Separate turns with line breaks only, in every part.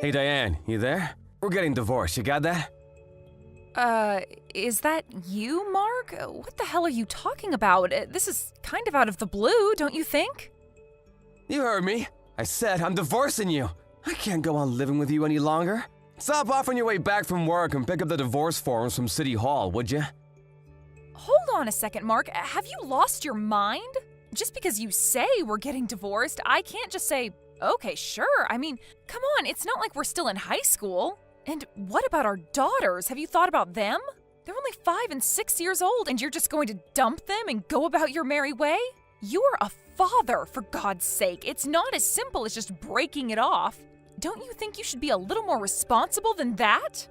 Hey Diane, you there? We're getting divorced, you got that?
Is that you, Mark? What the hell are you talking about? This is kind of out of the blue, don't you think?
You heard me. I said I'm divorcing you. I can't go on living with you any longer. Stop off on your way back from work and pick up the divorce forms from City Hall, would you?
Hold on a second, Mark. Have you lost your mind? Just because you say we're getting divorced, I can't just say, okay, sure. I mean, come on, it's not like we're still in high school. And what about our daughters? Have you thought about them? They're only 5 and 6 years old, and you're just going to dump them and go about your merry way? You're a father, for God's sake. It's not as simple as just breaking it off. Don't you think you should be a little more responsible than that?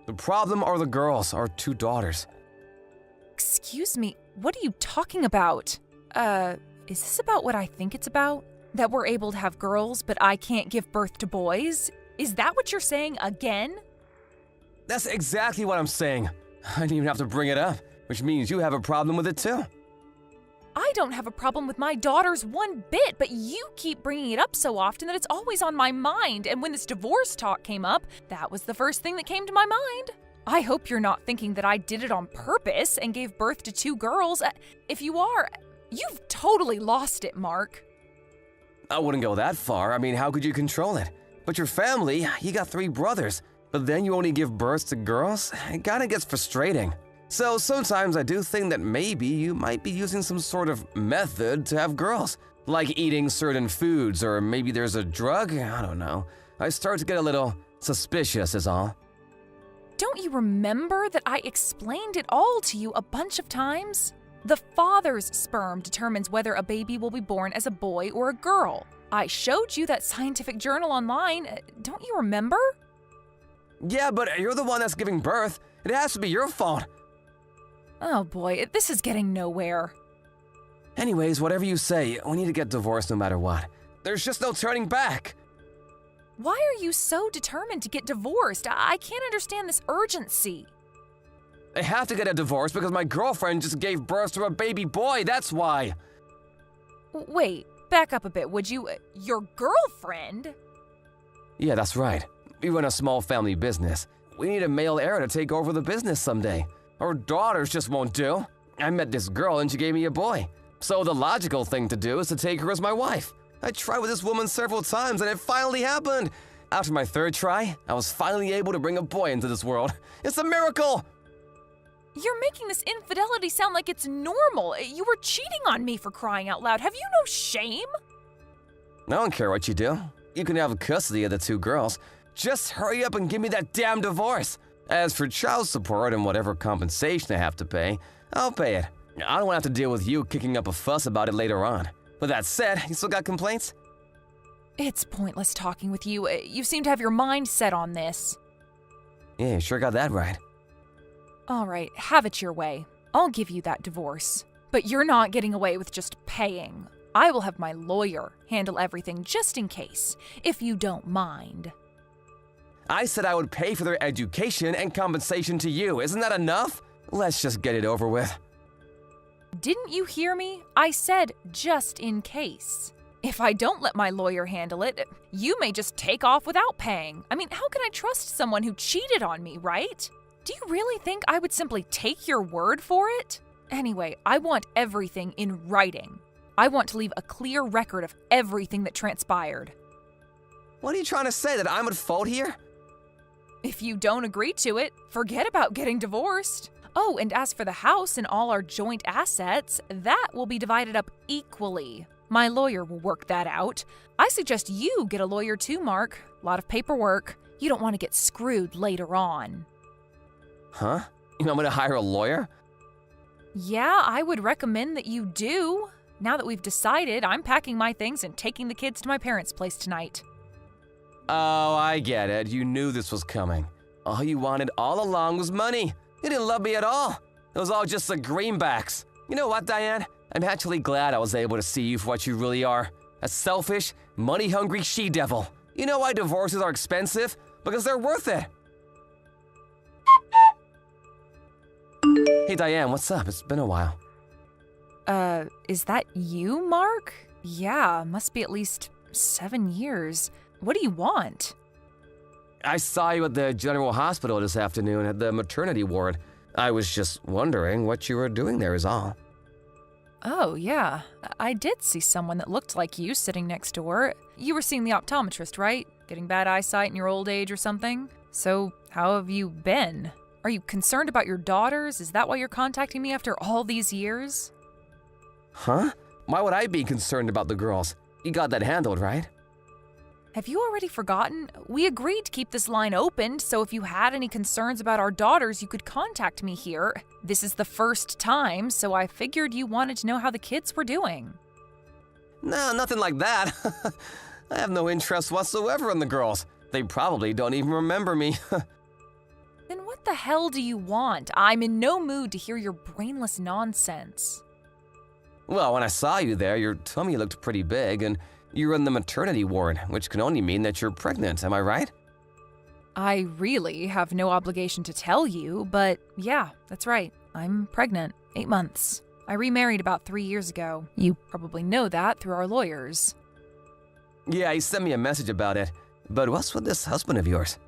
The problem are the girls, our 2 daughters.
Excuse me, what are you talking about? Is this about what I think it's about? That we're able to have girls, but I can't give birth to boys? Is that what you're saying again?
That's exactly what I'm saying. I didn't even have to bring it up, which means you have a problem with it too.
I don't have a problem with my daughters one bit, but you keep bringing it up so often that it's always on my mind, and when this divorce talk came up, that was the first thing that came to my mind. I hope you're not thinking that I did it on purpose and gave birth to 2 girls. If you are, you've totally lost it, Mark.
I wouldn't go that far. I mean, how could you control it? But your family, you got 3 brothers, but then you only give birth to girls? It kinda gets frustrating. So sometimes I do think that maybe you might be using some sort of method to have girls, like eating certain foods, or maybe there's a drug, I don't know. I start to get a little suspicious is all.
Don't you remember that I explained it all to you a bunch of times? The father's sperm determines whether a baby will be born as a boy or a girl. I showed you that scientific journal online. Don't you remember?
Yeah, but you're the one that's giving birth. It has to be your fault.
Oh boy, this is getting nowhere.
Anyways, whatever you say, we need to get divorced no matter what. There's just no turning back.
Why are you so determined to get divorced? I can't understand this urgency.
I have to get a divorce because my girlfriend just gave birth to a baby boy, that's why.
Wait, back up a bit, would you? Your girlfriend?
Yeah, that's right. We run a small family business. We need a male heir to take over the business someday. Our daughters just won't do. I met this girl and she gave me a boy. So the logical thing to do is to take her as my wife. I tried with this woman several times and it finally happened. After my 3rd try, I was finally able to bring a boy into this world. It's a miracle!
You're making this infidelity sound like it's normal. You were cheating on me, for crying out loud. Have you no shame?
I don't care what you do. You can have custody of the 2 girls. Just hurry up and give me that damn divorce. As for child support and whatever compensation I have to pay, I'll pay it. I don't want to have to deal with you kicking up a fuss about it later on. With that said, you still got complaints?
It's pointless talking with you. You seem to have your mind set on this.
Yeah, you sure got that right.
All right, have it your way. I'll give you that divorce. But you're not getting away with just paying. I will have my lawyer handle everything just in case, if you don't mind.
I said I would pay for their education and compensation to you. Isn't that enough? Let's just get it over with.
Didn't you hear me? I said just in case. If I don't let my lawyer handle it, you may just take off without paying. I mean, how can I trust someone who cheated on me, right? Do you really think I would simply take your word for it? Anyway, I want everything in writing. I want to leave a clear record of everything that transpired.
What are you trying to say, that I'm at fault here?
If you don't agree to it, forget about getting divorced. Oh, and as for the house and all our joint assets, that will be divided up equally. My lawyer will work that out. I suggest you get a lawyer too, Mark. A lot of paperwork. You don't want to get screwed later on.
Huh? You want me to hire a lawyer?
Yeah, I would recommend that you do. Now that we've decided, I'm packing my things and taking the kids to my parents' place tonight.
Oh, I get it. You knew this was coming. All you wanted all along was money. You didn't love me at all. It was all just the greenbacks. You know what, Diane? I'm actually glad I was able to see you for what you really are. A selfish, money-hungry she-devil. You know why divorces are expensive? Because they're worth it. Hey Diane, what's up? It's been a while.
Is that you, Mark? Yeah, must be at least 7 years. What do you want?
I saw you at the General Hospital this afternoon at the maternity ward. I was just wondering what you were doing there is all.
Oh, yeah. I did see someone that looked like you sitting next door. You were seeing the optometrist, right? Getting bad eyesight in your old age or something? So, how have you been? Are you concerned about your daughters? Is that why you're contacting me after all these years?
Huh? Why would I be concerned about the girls? You got that handled, right?
Have you already forgotten? We agreed to keep this line open, so if you had any concerns about our daughters, you could contact me here. This is the first time, so I figured you wanted to know how the kids were doing.
No, nothing like that. I have no interest whatsoever in the girls. They probably don't even remember me.
Then what the hell do you want? I'm in no mood to hear your brainless nonsense.
Well, when I saw you there, your tummy looked pretty big, and you were in the maternity ward, which can only mean that you're pregnant, am I right?
I really have no obligation to tell you, but yeah, that's right. I'm pregnant, 8 months. I remarried about 3 years ago. You probably know that through our lawyers.
Yeah, he sent me a message about it. But what's with this husband of yours?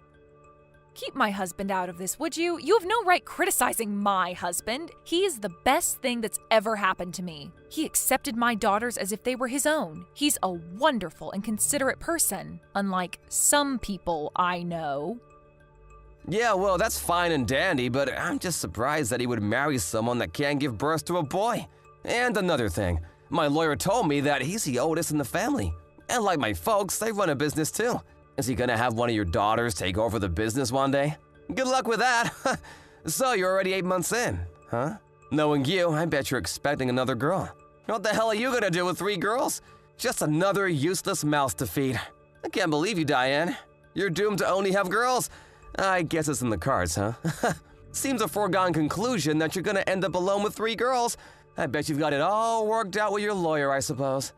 Keep my husband out of this, would you? You have no right criticizing my husband. He is the best thing that's ever happened to me. He accepted my daughters as if they were his own. He's a wonderful and considerate person, unlike some people I know.
Yeah, well, that's fine and dandy, but I'm just surprised that he would marry someone that can't give birth to a boy. And another thing, my lawyer told me that he's the oldest in the family. And like my folks, they run a business too. Is he gonna have one of your daughters take over the business one day? Good luck with that. So you're already 8 months in, huh? Knowing you, I bet you're expecting another girl. What the hell are you gonna do with 3 girls? Just another useless mouse to feed. I can't believe you, Diane. You're doomed to only have girls. I guess it's in the cards, huh? Seems a foregone conclusion that you're gonna end up alone with 3 girls. I bet you've got it all worked out with your lawyer, I suppose.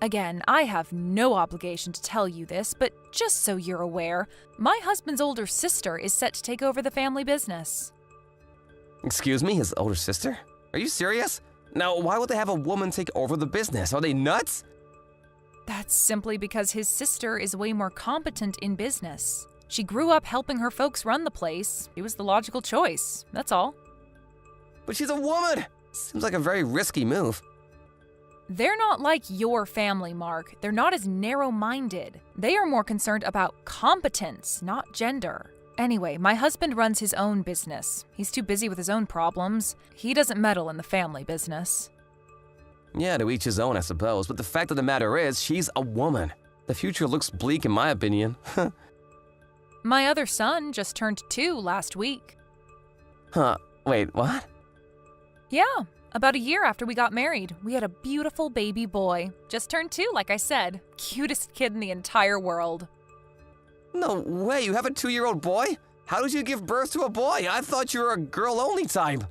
Again, I have no obligation to tell you this, but just so you're aware, my husband's older sister is set to take over the family business.
Excuse me, his older sister? Are you serious? Now, why would they have a woman take over the business? Are they nuts?
That's simply because his sister is way more competent in business. She grew up helping her folks run the place. It was the logical choice, that's all.
But she's a woman! Seems like a very risky move.
They're not like your family, Mark. They're not as narrow-minded. They are more concerned about competence, not gender. Anyway, my husband runs his own business. He's too busy with his own problems. He doesn't meddle in the family business.
Yeah, to each his own, I suppose, but the fact of the matter is, she's a woman. The future looks bleak in my opinion.
My other son just turned 2 last week.
Huh, wait, what?
Yeah, about a year after we got married, we had a beautiful baby boy. Just turned 2, like I said. Cutest kid in the entire world.
No way, you have a 2-year-old boy? How did you give birth to a boy? I thought you were a girl-only type.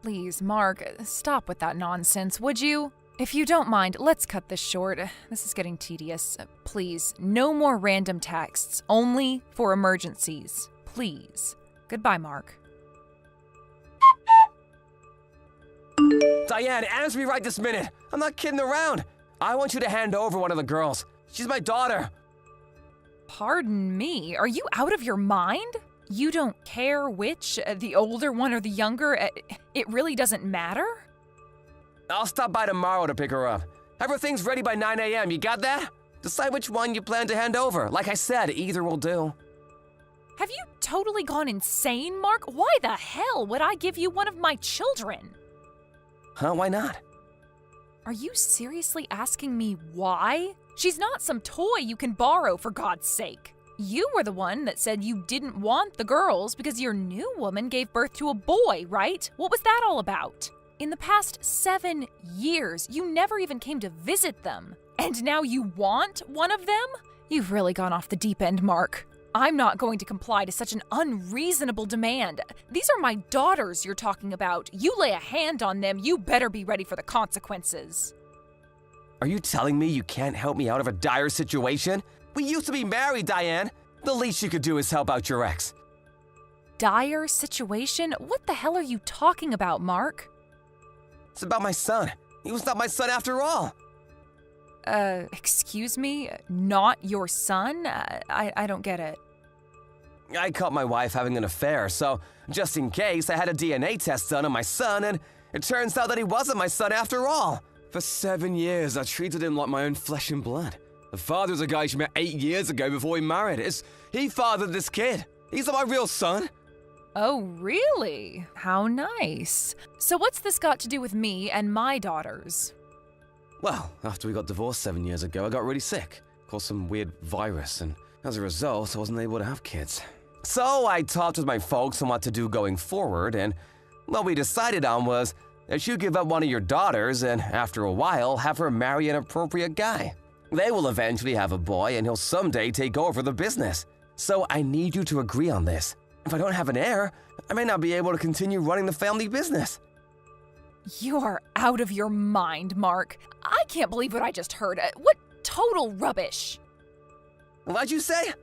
Please, Mark, stop with that nonsense, would you? If you don't mind, let's cut this short. This is getting tedious. Please, no more random texts, only for emergencies. Please. Goodbye, Mark.
Diane, answer me right this minute. I'm not kidding around. I want you to hand over one of the girls. She's my daughter.
Pardon me, are you out of your mind? You don't care which, the older one or the younger? It really doesn't matter?
I'll stop by tomorrow to pick her up. Everything's ready by 9 a.m., you got that? Decide which one you plan to hand over. Like I said, either will do.
Have you totally gone insane, Mark? Why the hell would I give you one of my children?
Huh, why not?
Are you seriously asking me why? She's not some toy you can borrow, for God's sake. You were the one that said you didn't want the girls because your new woman gave birth to a boy, right? What was that all about? In the past 7 years, you never even came to visit them. And now you want one of them? You've really gone off the deep end, Mark. I'm not going to comply to such an unreasonable demand. These are my daughters you're talking about. You lay a hand on them, you better be ready for the consequences.
Are you telling me you can't help me out of a dire situation? We used to be married, Diane. The least you could do is help out your ex.
Dire situation? What the hell are you talking about, Mark?
It's about my son. He was not my son after all.
Excuse me? Not your son? I don't get it.
I caught my wife having an affair, so just in case, I had a DNA test done on my son, and it turns out that he wasn't my son after all. For 7 years, I treated him like my own flesh and blood. The father's a guy she met 8 years ago before we married. He fathered this kid. He's not my real son.
Oh, really? How nice. So what's this got to do with me and my daughters?
Well, after we got divorced 7 years ago, I got really sick. Caused some weird virus, and as a result, I wasn't able to have kids. So I talked with my folks on what to do going forward, and what we decided on was that you give up one of your daughters and, after a while, have her marry an appropriate guy. They will eventually have a boy, and he'll someday take over the business. So I need you to agree on this. If I don't have an heir, I may not be able to continue running the family business.
You are out of your mind, Mark. I can't believe what I just heard. What total rubbish.
What'd you say?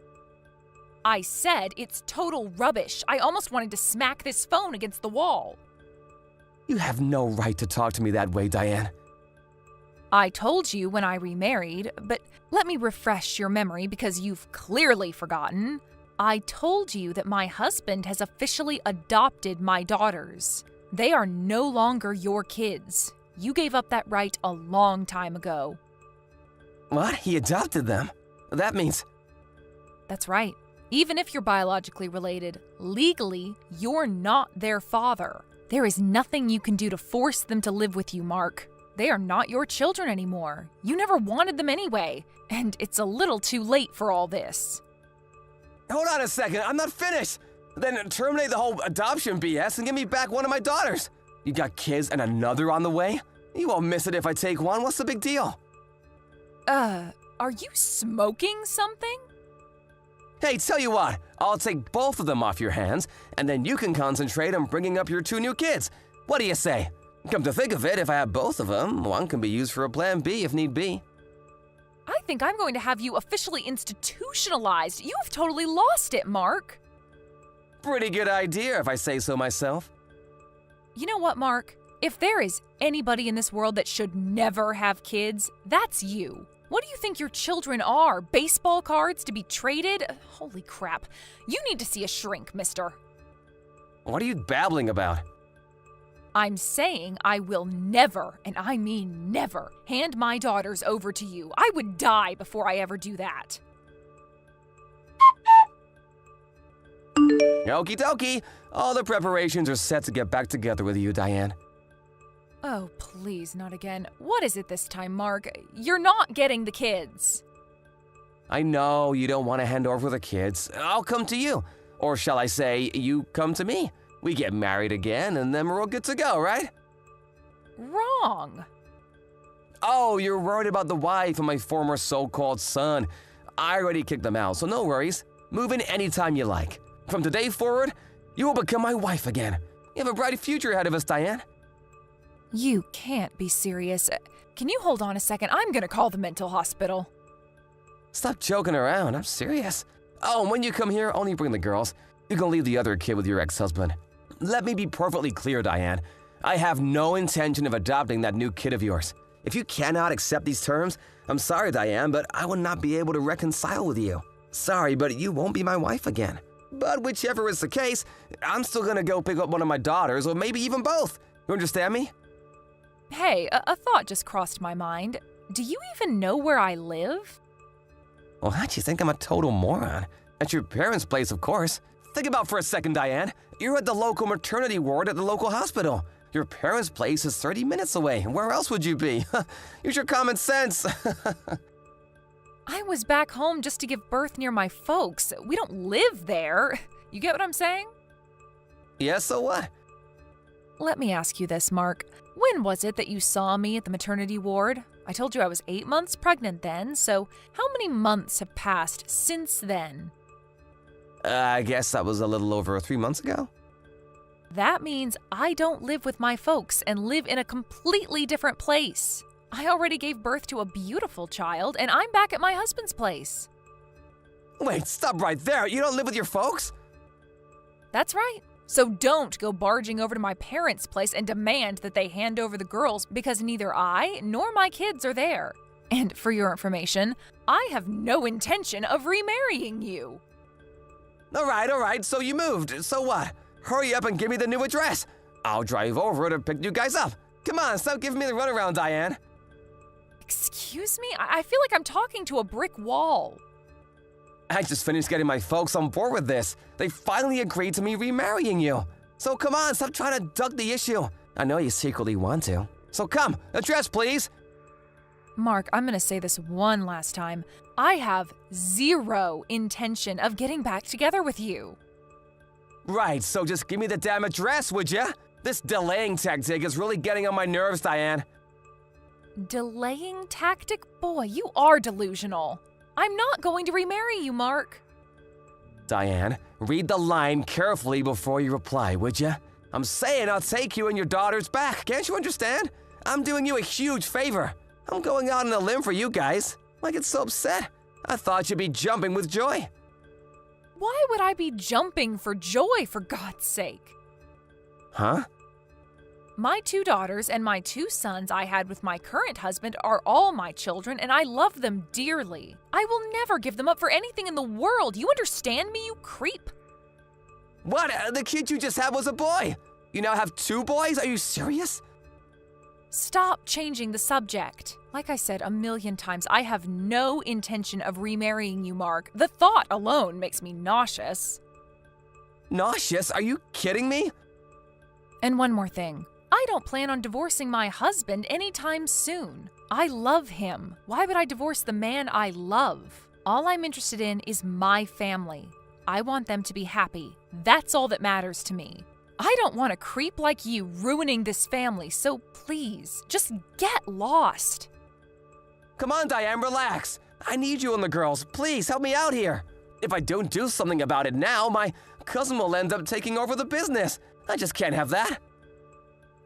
I said it's total rubbish. I almost wanted to smack this phone against the wall.
You have no right to talk to me that way, Diane.
I told you when I remarried, but let me refresh your memory because you've clearly forgotten. I told you that my husband has officially adopted my daughters. They are no longer your kids. You gave up that right a long time ago.
What? He adopted them? That means...
That's right. Even if you're biologically related, legally, you're not their father. There is nothing you can do to force them to live with you, Mark. They are not your children anymore. You never wanted them anyway, and it's a little too late for all this.
Hold on a second, I'm not finished. Then terminate the whole adoption BS and give me back one of my daughters. You got kids and another on the way? You won't miss it if I take one. What's the big deal?
Are you smoking something?
Hey, tell you what, I'll take both of them off your hands, and then you can concentrate on bringing up your 2 new kids. What do you say? Come to think of it, if I have both of them, one can be used for a plan B if need be.
I think I'm going to have you officially institutionalized. You have totally lost it, Mark.
Pretty good idea, if I say so myself.
You know what, Mark? If there is anybody in this world that should never have kids, that's you. What do you think your children are? Baseball cards to be traded? Holy crap. You need to see a shrink, mister.
What are you babbling about?
I'm saying I will never, and I mean never, hand my daughters over to you. I would die before I ever do that.
Okie dokie. All the preparations are set to get back together with you, Diane.
Oh, please, not again. What is it this time, Mark? You're not getting the kids.
I know you don't want to hand over the kids. I'll come to you. Or shall I say, you come to me. We get married again, and then we're all good to go, right?
Wrong.
Oh, you're worried about the wife and my former so-called son. I already kicked them out, so no worries. Move in anytime you like. From today forward, you will become my wife again. You have a bright future ahead of us, Diane.
You can't be serious. Can you hold on a second? I'm gonna call the mental hospital.
Stop joking around, I'm serious. Oh, and when you come here, only bring the girls. You can leave the other kid with your ex-husband. Let me be perfectly clear, Diane. I have no intention of adopting that new kid of yours. If you cannot accept these terms, I'm sorry, Diane, but I will not be able to reconcile with you. Sorry, but you won't be my wife again. But whichever is the case, I'm still gonna go pick up one of my daughters, or maybe even both. You understand me?
Hey, a thought just crossed my mind. Do you even know where I live?
Well, how'd you think I'm a total moron? At your parents' place, of course. Think about for a second, Diane. You're at the local maternity ward at the local hospital. Your parents' place is 30 minutes away. Where else would you be? Use your common sense.
I was back home just to give birth near my folks. We don't live there. You get what I'm saying?
Yeah, so what?
Let me ask you this, Mark. When was it that you saw me at the maternity ward? I told you I was 8 months pregnant then, so how many months have passed since then?
I guess that was a little over 3 months ago.
That means I don't live with my folks and live in a completely different place. I already gave birth to a beautiful child, and I'm back at my husband's place.
Wait, stop right there. You don't live with your folks?
That's right. So don't go barging over to my parents' place and demand that they hand over the girls because neither I nor my kids are there. And for your information, I have no intention of remarrying you.
All right, so you moved. So what? Hurry up and give me the new address. I'll drive over to pick you guys up. Come on, stop giving me the runaround, Diane.
Excuse me? I feel like I'm talking to a brick wall.
I just finished getting my folks on board with this. They finally agreed to me remarrying you. So come on, stop trying to duck the issue. I know you secretly want to. So come, address please.
Mark, I'm gonna say this one last time. I have zero intention of getting back together with you.
Right, so just give me the damn address, would ya? This delaying tactic is really getting on my nerves, Diane.
Delaying tactic? Boy, you are delusional. I'm not going to remarry you, Mark.
Diane, read the line carefully before you reply, would ya? I'm saying I'll take you and your daughters back, can't you understand? I'm doing you a huge favor. I'm going out on a limb for you guys. I get so upset. I thought you'd be jumping with joy.
Why would I be jumping for joy, for God's sake?
Huh?
My 2 daughters and my 2 sons I had with my current husband are all my children, and I love them dearly. I will never give them up for anything in the world. You understand me, you creep?
What? The kid you just had was a boy. You now have 2 boys? Are you serious?
Stop changing the subject. Like I said a million times, I have no intention of remarrying you, Mark. The thought alone makes me nauseous.
Nauseous? Are you kidding me?
And one more thing. I don't plan on divorcing my husband anytime soon. I love him. Why would I divorce the man I love? All I'm interested in is my family. I want them to be happy. That's all that matters to me. I don't want a creep like you ruining this family, so please, just get lost.
Come on, Diane, relax. I need you and the girls. Please, help me out here. If I don't do something about it now, my cousin will end up taking over the business. I just can't have that.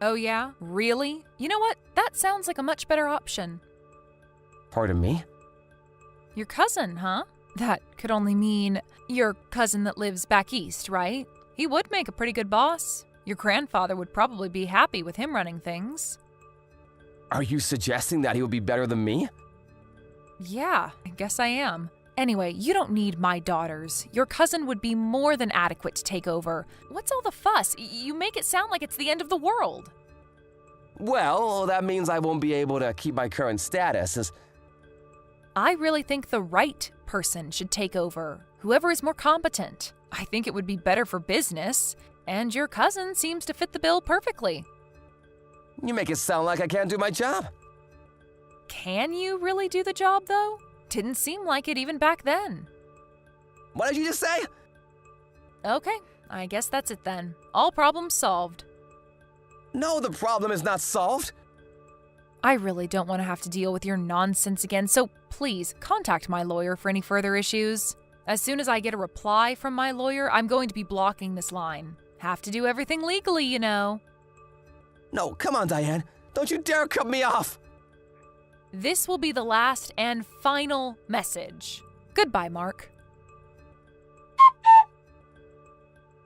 Oh yeah? Really? You know what? That sounds like a much better option.
Pardon me?
Your cousin, huh? That could only mean your cousin that lives back east, right? He would make a pretty good boss. Your grandfather would probably be happy with him running things.
Are you suggesting that he would be better than me?
Yeah, I guess I am. Anyway, you don't need my daughters. Your cousin would be more than adequate to take over. What's all the fuss? You make it sound like it's the end of the world.
Well, that means I won't be able to keep my current status.
I really think the right person should take over. Whoever is more competent. I think it would be better for business. And your cousin seems to fit the bill perfectly.
You make it sound like I can't do my job.
Can you really do the job, though? Didn't seem like it even back then.
What did you just say?
Okay, I guess that's it then. All problems solved.
No, the problem is not solved.
I really don't want to have to deal with your nonsense again, so please contact my lawyer for any further issues. As soon as I get a reply from my lawyer, I'm going to be blocking this line. Have to do everything legally, you know.
No, come on, Diane. Don't you dare cut me off.
This will be the last and final message. Goodbye, Mark.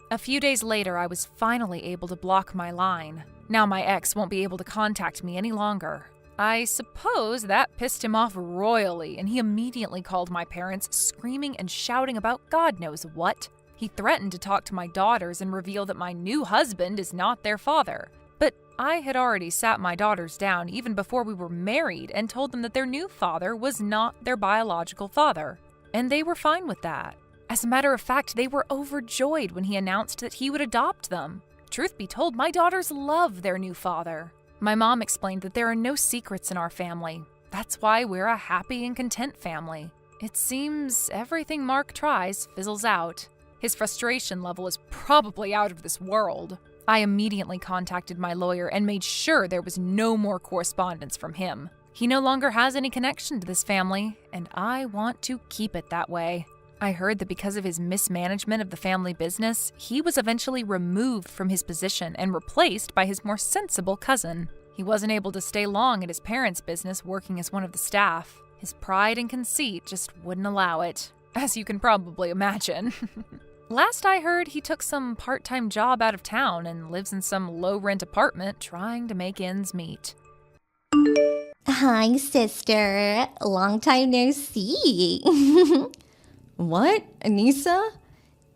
A few days later, I was finally able to block my line. Now my ex won't be able to contact me any longer. I suppose that pissed him off royally, and he immediately called my parents, screaming and shouting about God knows what. He threatened to talk to my daughters and reveal that my new husband is not their father. But I had already sat my daughters down even before we were married and told them that their new father was not their biological father. And they were fine with that. As a matter of fact, they were overjoyed when he announced that he would adopt them. Truth be told, my daughters love their new father. My mom explained that there are no secrets in our family. That's why we're a happy and content family. It seems everything Mark tries fizzles out. His frustration level is probably out of this world. I immediately contacted my lawyer and made sure there was no more correspondence from him. He no longer has any connection to this family, and I want to keep it that way. I heard that because of his mismanagement of the family business, he was eventually removed from his position and replaced by his more sensible cousin. He wasn't able to stay long at his parents' business working as one of the staff. His pride and conceit just wouldn't allow it, as you can probably imagine. Last I heard, he took some part-time job out of town and lives in some low-rent apartment trying to make ends meet.
Hi, sister. Long time no see.
What? Anissa?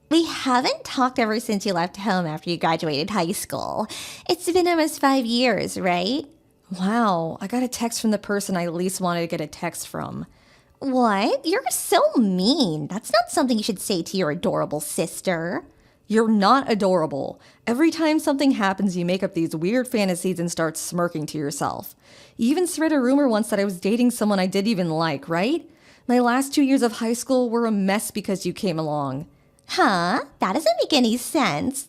We haven't talked ever since you left home after you graduated high school. It's been almost 5 years, right?
Wow, I got a text from the person I least wanted to get a text from.
What? You're so mean. That's not something you should say to your adorable sister.
You're not adorable. Every time something happens, you make up these weird fantasies and start smirking to yourself. You even spread a rumor once that I was dating someone I didn't even like, right? My last 2 years of high school were a mess because you came along.
Huh? That doesn't make any sense.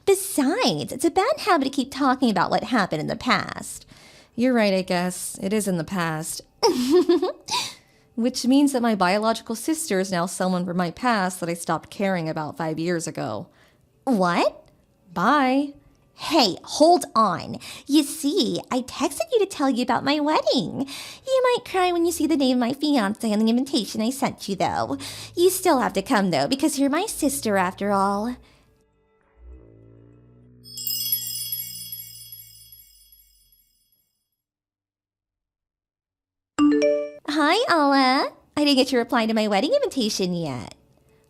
Besides, it's a bad habit to keep talking about what happened in the past.
You're right, I guess. It is in the past. Which means that my biological sister is now someone from my past that I stopped caring about 5 years ago.
What?
Bye.
Hey, hold on. You see, I texted you to tell you about my wedding. You might cry when you see the name of my fiance on the invitation I sent you, though. You still have to come, though, because you're my sister after all. Hi, Alla. I didn't get your reply to my wedding invitation yet.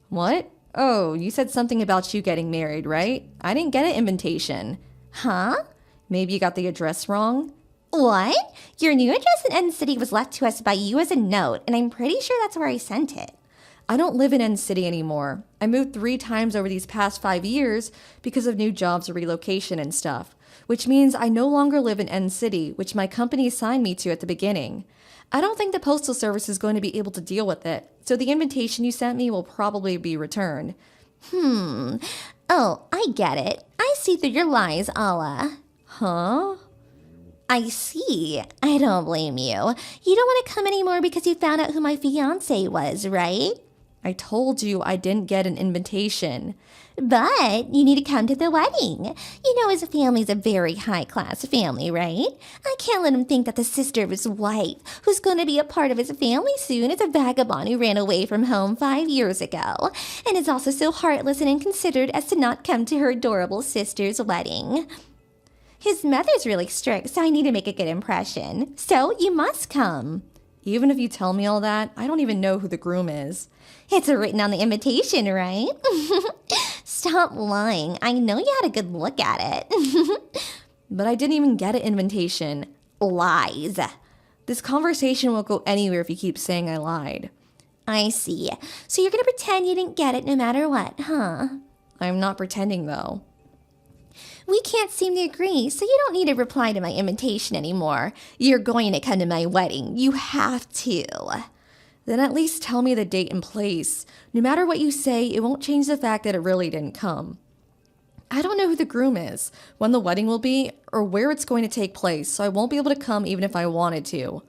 What? Oh, you said something about you getting married, right? I didn't get an invitation.
Huh?
Maybe you got the address wrong?
What? Your new address in End City was left to us by you as a note, and I'm pretty sure that's where I sent it.
I don't live in End City anymore. I moved 3 times over these past 5 years because of new jobs or relocation and stuff, which means I no longer live in End City, which my company assigned me to at the beginning. I don't think the Postal Service is going to be able to deal with it, so the invitation you sent me will probably be returned.
Oh, I get it. I see through your lies, Alla.
Huh?
I see. I don't blame you. You don't want to come anymore because you found out who my fiance was, right?
I told you I didn't get an invitation.
But you need to come to the wedding. You know his family's a very high-class family, right? I can't let him think that the sister of his wife, who's going to be a part of his family soon, is a vagabond who ran away from home 5 years ago, and is also so heartless and inconsiderate as to not come to her adorable sister's wedding. His mother's really strict, so I need to make a good impression. So you must come.
Even if you tell me all that, I don't even know who the groom is.
It's written on the invitation, right? Stop lying. I know you had a good look at it.
But I didn't even get an invitation.
Lies.
This conversation won't go anywhere if you keep saying I lied.
I see. So you're gonna pretend you didn't get it no matter what, huh?
I'm not pretending, though.
We can't seem to agree, so you don't need to reply to my invitation anymore. You're going to come to my wedding. You have to.
Then at least tell me the date and place. No matter what you say, it won't change the fact that it really didn't come. I don't know who the groom is, when the wedding will be, or where it's going to take place, so I won't be able to come even if I wanted to.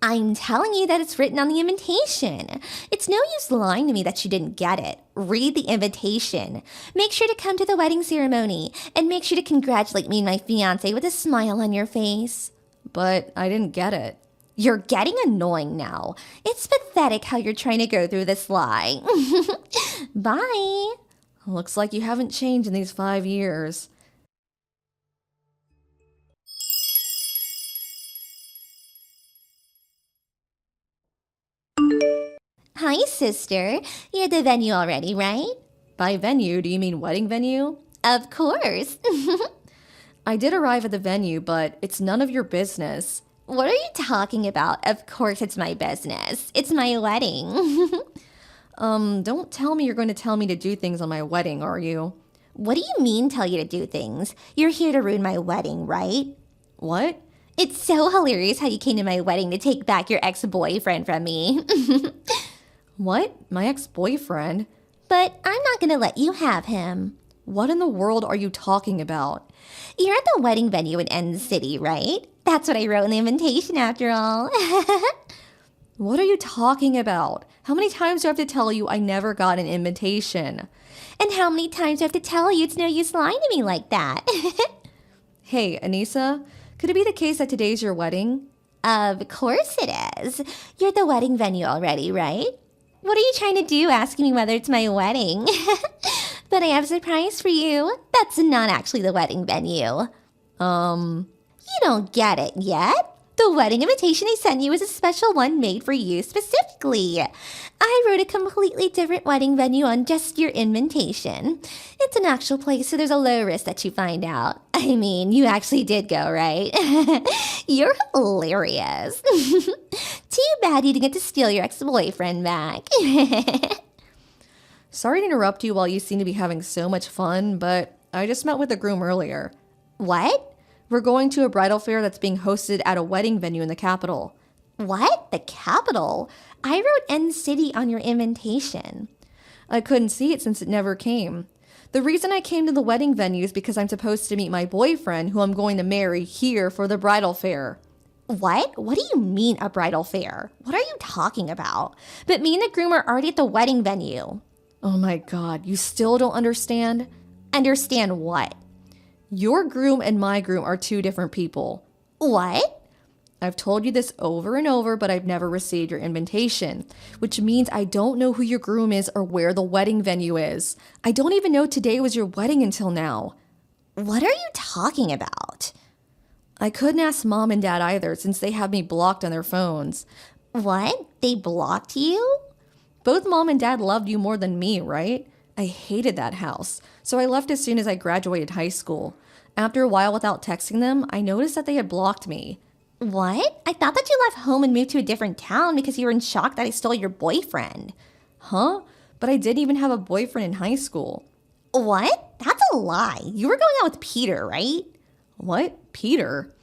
I'm telling you that it's written on the invitation. It's no use lying to me that you didn't get it. Read the invitation. Make sure to come to the wedding ceremony, and make sure to congratulate me and my fiancé with a smile on your face.
But I didn't get it.
You're getting annoying now. It's pathetic how you're trying to go through this lie. Bye.
Looks like you haven't changed in these 5 years.
Hi, sister. You're at the venue already, right?
By venue, do you mean wedding venue?
Of course.
I did arrive at the venue, but it's none of your business.
What are you talking about? Of course it's my business. It's my wedding.
Don't tell me you're going to tell me to do things on my wedding, are you?
What do you mean tell you to do things? You're here to ruin my wedding, right?
What?
It's so hilarious how you came to my wedding to take back your ex-boyfriend from me.
What? My ex-boyfriend?
But I'm not gonna let you have him.
What in the world are you talking about?
You're at the wedding venue in End City, right? That's what I wrote in the invitation after all.
What are you talking about? How many times do I have to tell you I never got an invitation?
And how many times do I have to tell you it's no use lying to me like that?
Hey, Anissa, could it be the case that today's your wedding?
Of course it is. You're at the wedding venue already, right? What are you trying to do asking me whether it's my wedding? But I have a surprise for you. That's not actually the wedding venue. You don't get it yet? The wedding invitation I sent you is a special one made for you specifically. I wrote a completely different wedding venue on just your invitation. It's an actual place, so there's a low risk that you find out. I mean, you actually did go, right? You're hilarious. Too bad you didn't get to steal your ex-boyfriend back.
Sorry to interrupt you while you seem to be having so much fun, but I just met with the groom earlier.
What?
We're going to a bridal fair that's being hosted at a wedding venue in the capital.
What? The capital? I wrote End City on your invitation.
I couldn't see it since it never came. The reason I came to the wedding venue is because I'm supposed to meet my boyfriend, who I'm going to marry, here for the bridal fair.
What? What do you mean a bridal fair? What are you talking about? But me and the groom are already at the wedding venue.
Oh my god, you still don't understand?
Understand what?
Your groom and my groom are two different people.
What?
I've told you this over and over, but I've never received your invitation, which means I don't know who your groom is or where the wedding venue is. I don't even know today was your wedding until now.
What are you talking about?
I couldn't ask mom and dad either since they have me blocked on their phones.
What? They blocked you?
Both mom and dad loved you more than me, right? I hated that house, so I left as soon as I graduated high school. After a while without texting them, I noticed that they had blocked me.
What? I thought that you left home and moved to a different town because you were in shock that I stole your boyfriend.
Huh? But I didn't even have a boyfriend in high school.
What? That's a lie. You were going out with Peter, right?
What? Peter?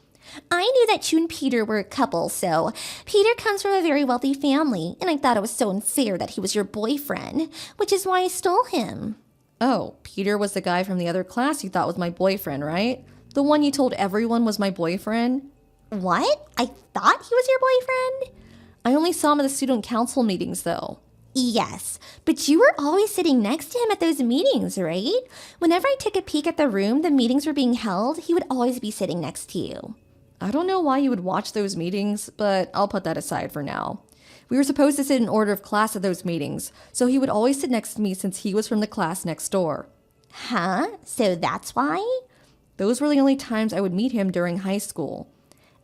I knew that you and Peter were a couple, so Peter comes from a very wealthy family, and I thought it was so unfair that he was your boyfriend, which is why I stole him.
Oh, Peter was the guy from the other class you thought was my boyfriend, right? The one you told everyone was my boyfriend?
What? I thought he was your boyfriend?
I only saw him at the student council meetings, though.
Yes, but you were always sitting next to him at those meetings, right? Whenever I took a peek at the room the meetings were being held, he would always be sitting next to you.
I don't know why you would watch those meetings, but I'll put that aside for now. We were supposed to sit in order of class at those meetings, so he would always sit next to me since he was from the class next door.
Huh? So that's why?
Those were the only times I would meet him during high school.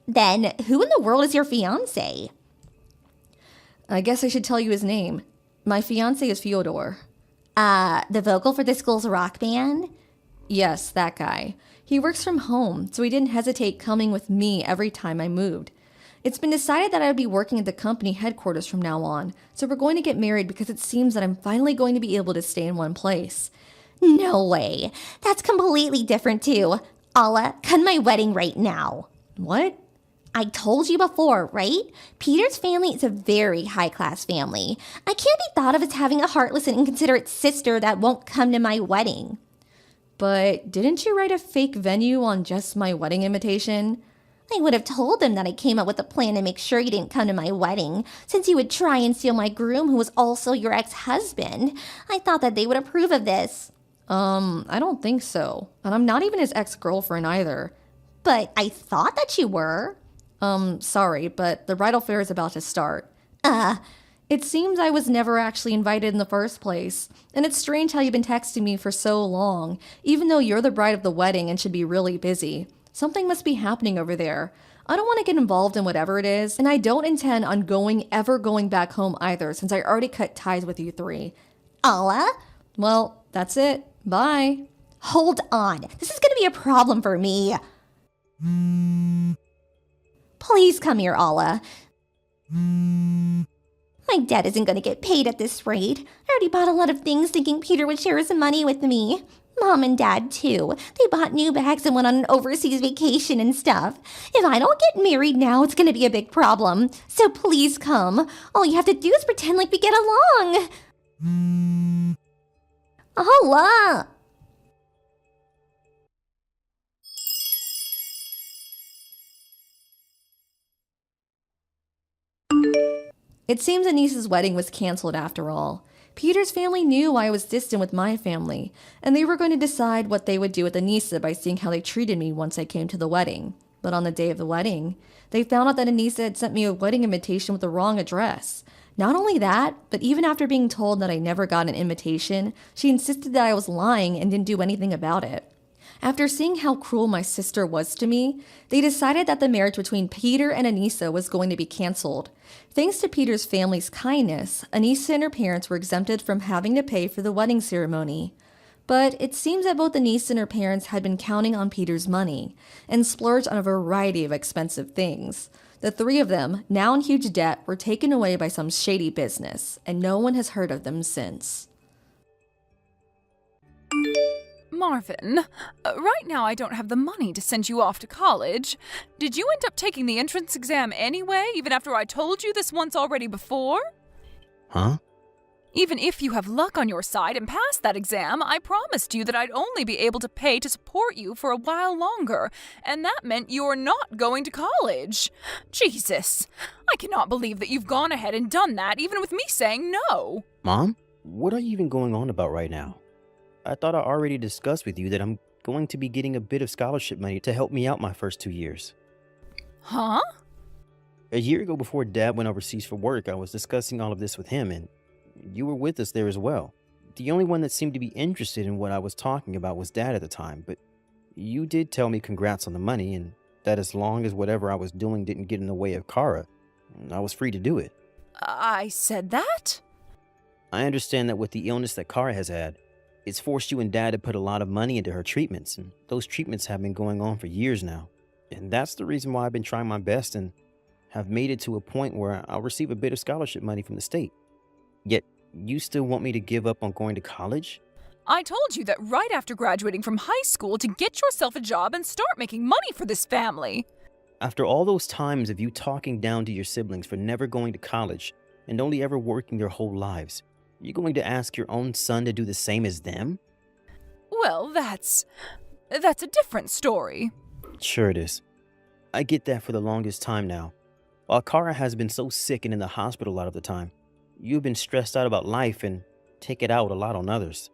Then who in the world is your fiancé?
I guess I should tell you his name. My fiancé is Fyodor.
The vocal for the school's rock band?
Yes, that guy. He works from home, so he didn't hesitate coming with me every time I moved. It's been decided that I would be working at the company headquarters from now on, so we're going to get married because it seems that I'm finally going to be able to stay in one place.
No way. That's completely different too. Alla, cut my wedding right now.
What?
I told you before, right? Peter's family is a very high-class family. I can't be thought of as having a heartless and inconsiderate sister that won't come to my wedding.
But didn't you write a fake venue on just my wedding invitation?
I would have told them that I came up with a plan to make sure you didn't come to my wedding, since you would try and steal my groom who was also your ex-husband. I thought that they would approve of this.
I don't think so. And I'm not even his ex-girlfriend either.
But I thought that you were.
Sorry, but the bridal fair is about to start. It seems I was never actually invited in the first place. And it's strange how you've been texting me for so long, even though you're the bride of the wedding and should be really busy. Something must be happening over there. I don't want to get involved in whatever it is, and I don't intend on ever going back home either, since I already cut ties with you three.
Alla?
Well, that's it. Bye.
Hold on. This is gonna be a problem for me. Please come here, Alla. My dad isn't gonna get paid at this rate. I already bought a lot of things thinking Peter would share his money with me. Mom and Dad, too. They bought new bags and went on an overseas vacation and stuff. If I don't get married now, it's gonna be a big problem. So please come. All you have to do is pretend like we get along. Alla!
It seems Anissa's wedding was canceled after all. Peter's family knew I was distant with my family, and they were going to decide what they would do with Anissa by seeing how they treated me once I came to the wedding. But on the day of the wedding, they found out that Anissa had sent me a wedding invitation with the wrong address. Not only that, but even after being told that I never got an invitation, she insisted that I was lying and didn't do anything about it. After seeing how cruel my sister was to me, they decided that the marriage between Peter and Anissa was going to be canceled. Thanks to Peter's family's kindness, Anissa and her parents were exempted from having to pay for the wedding ceremony. But it seems that both Anissa and her parents had been counting on Peter's money and splurged on a variety of expensive things. The three of them, now in huge debt, were taken away by some shady business, and no one has heard of them since.
Marvin, right now I don't have the money to send you off to college. Did you end up taking the entrance exam anyway, even after I told you this once already before?
Huh?
Even if you have luck on your side and pass that exam, I promised you that I'd only be able to pay to support you for a while longer, and that meant you're not going to college. Jesus, I cannot believe that you've gone ahead and done that, even with me saying no.
Mom? What are you even going on about right now? I thought I already discussed with you that I'm going to be getting a bit of scholarship money to help me out my first 2 years.
Huh?
A year ago, before Dad went overseas for work, I was discussing all of this with him, and you were with us there as well. The only one that seemed to be interested in what I was talking about was Dad at the time, but you did tell me congrats on the money, and that as long as whatever I was doing didn't get in the way of Kara, I was free to do it.
I said that?
I understand that with the illness that Kara has had, it's forced you and Dad to put a lot of money into her treatments, and those treatments have been going on for years now. And that's the reason why I've been trying my best and have made it to a point where I'll receive a bit of scholarship money from the state. Yet, you still want me to give up on going to college?
I told you that right after graduating from high school to get yourself a job and start making money for this family.
After all those times of you talking down to your siblings for never going to college and only ever working their whole lives, you're going to ask your own son to do the same as them?
Well, that's a different story.
Sure it is. I get that for the longest time now. While Kara has been so sick and in the hospital a lot of the time, you've been stressed out about life and take it out a lot on others.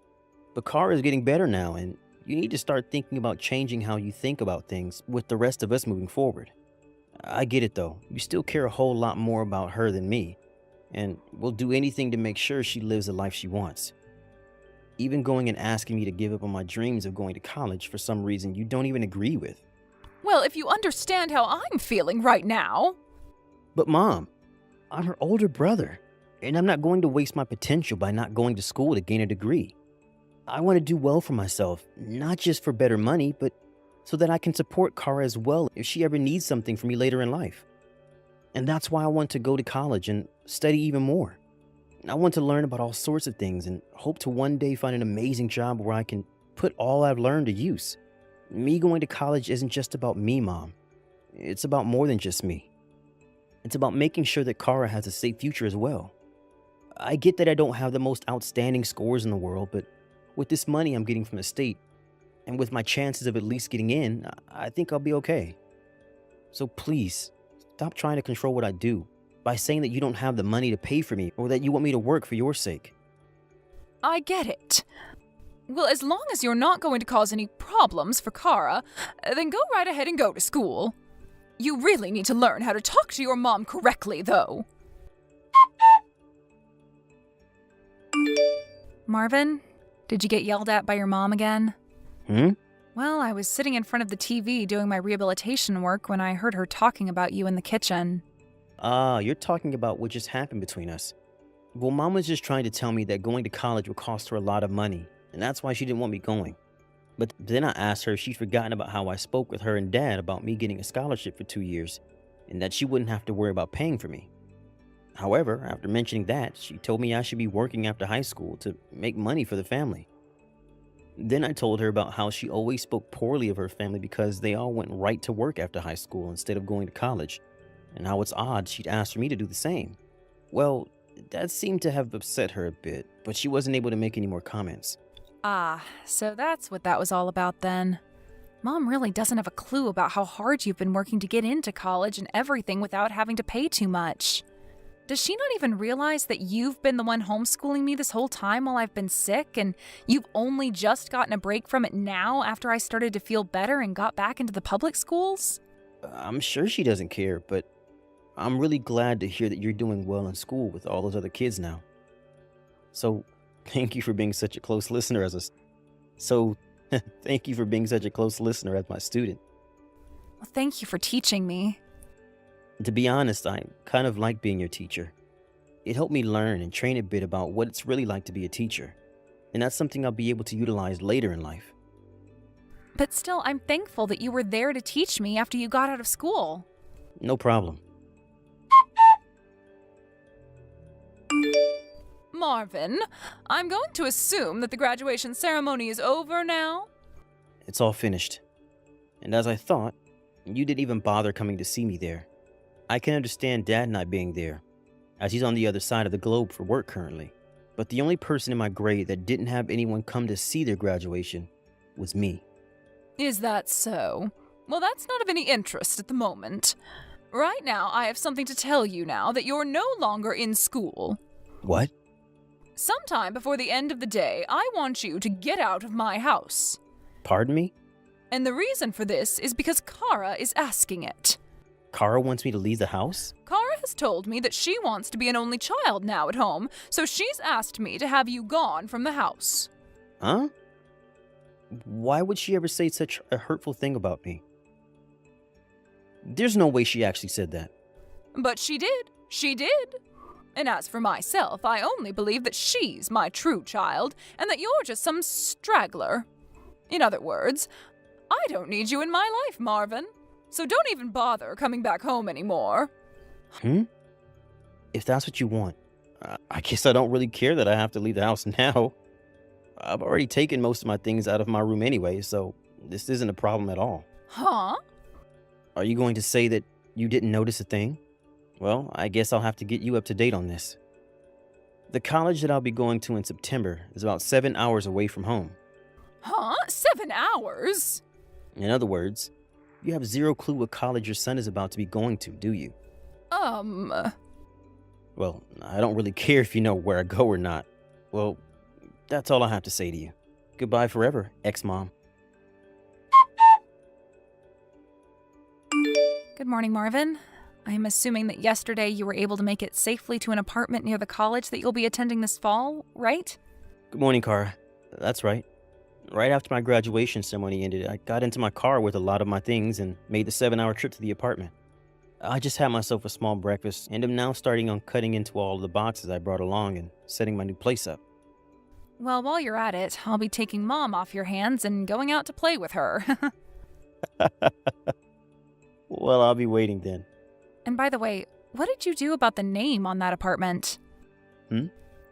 But Kara is getting better now, and you need to start thinking about changing how you think about things with the rest of us moving forward. I get it though. You still care a whole lot more about her than me, and will do anything to make sure she lives the life she wants. Even going and asking me to give up on my dreams of going to college for some reason you don't even agree with.
Well, if you understand how I'm feeling right now.
But Mom, I'm her older brother, and I'm not going to waste my potential by not going to school to gain a degree. I want to do well for myself, not just for better money, but so that I can support Kara as well if she ever needs something from me later in life. And that's why I want to go to college and study even more. I want to learn about all sorts of things and hope to one day find an amazing job where I can put all I've learned to use. Me going to college isn't just about me, Mom. It's about more than just me. It's about making sure that Kara has a safe future as well. I get that I don't have the most outstanding scores in the world, but with this money I'm getting from the state, and with my chances of at least getting in, I think I'll be okay. So please, stop trying to control what I do by saying that you don't have the money to pay for me or that you want me to work for your sake.
I get it. Well, as long as you're not going to cause any problems for Kara, then go right ahead and go to school. You really need to learn how to talk to your mom correctly, though. Marvin, did you get yelled at by your mom again? Well, I was sitting in front of the TV doing my rehabilitation work when I heard her talking about you in the kitchen.
You're talking about what just happened between us. Well, Mom was just trying to tell me that going to college would cost her a lot of money, and that's why she didn't want me going. But then I asked her if she'd forgotten about how I spoke with her and Dad about me getting a scholarship for 2 years, and that she wouldn't have to worry about paying for me. However, after mentioning that, she told me I should be working after high school to make money for the family. Then I told her about how she always spoke poorly of her family because they all went right to work after high school instead of going to college, and how it's odd she'd asked for me to do the same. Well, that seemed to have upset her a bit, but she wasn't able to make any more comments.
Ah, so that's what that was all about then. Mom really doesn't have a clue about how hard you've been working to get into college and everything without having to pay too much. Does she not even realize that you've been the one homeschooling me this whole time while I've been sick, and you've only just gotten a break from it now after I started to feel better and got back into the public schools?
I'm sure she doesn't care, but I'm really glad to hear that you're doing well in school with all those other kids now. So, thank you for being such a close listener Thank you for being such a close listener as my student.
Well, thank you for teaching me.
To be honest, I kind of like being your teacher. It helped me learn and train a bit about what it's really like to be a teacher. And that's something I'll be able to utilize later in life.
But still, I'm thankful that you were there to teach me after you got out of school.
No problem.
Marvin, I'm going to assume that the graduation ceremony is over now?
It's all finished. And as I thought, you didn't even bother coming to see me there. I can understand Dad not being there, as he's on the other side of the globe for work currently. But the only person in my grade that didn't have anyone come to see their graduation was me.
Is that so? Well, that's not of any interest at the moment. Right now, I have something to tell you now that you're no longer in school.
What?
Sometime before the end of the day, I want you to get out of my house.
Pardon me?
And the reason for this is because Kara is asking it.
Kara wants me to leave the house?
Kara has told me that she wants to be an only child now at home, so she's asked me to have you gone from the house.
Huh? Why would she ever say such a hurtful thing about me? There's no way she actually said that.
But she did. She did. And as for myself, I only believe that she's my true child, and that you're just some straggler. In other words, I don't need you in my life, Marvin. So don't even bother coming back home anymore.
If that's what you want, I guess I don't really care that I have to leave the house now. I've already taken most of my things out of my room anyway, so this isn't a problem at all.
Huh?
Are you going to say that you didn't notice a thing? Well, I guess I'll have to get you up to date on this. The college that I'll be going to in September is about 7 hours away from home.
Huh? 7 hours?
In other words, you have zero clue what college your son is about to be going to, do you? Well, I don't really care if you know where I go or not. Well, that's all I have to say to you. Goodbye forever, ex-mom.
Good morning, Marvin. I'm assuming that yesterday you were able to make it safely to an apartment near the college that you'll be attending this fall, right?
Good morning, Kara. That's right. Right after my graduation ceremony ended, I got into my car with a lot of my things and made the 7-hour trip to the apartment. I just had myself a small breakfast and am now starting on cutting into all of the boxes I brought along and setting my new place up.
Well, while you're at it, I'll be taking Mom off your hands and going out to play with her.
Well, I'll be waiting then.
And by the way, what did you do about the name on that apartment?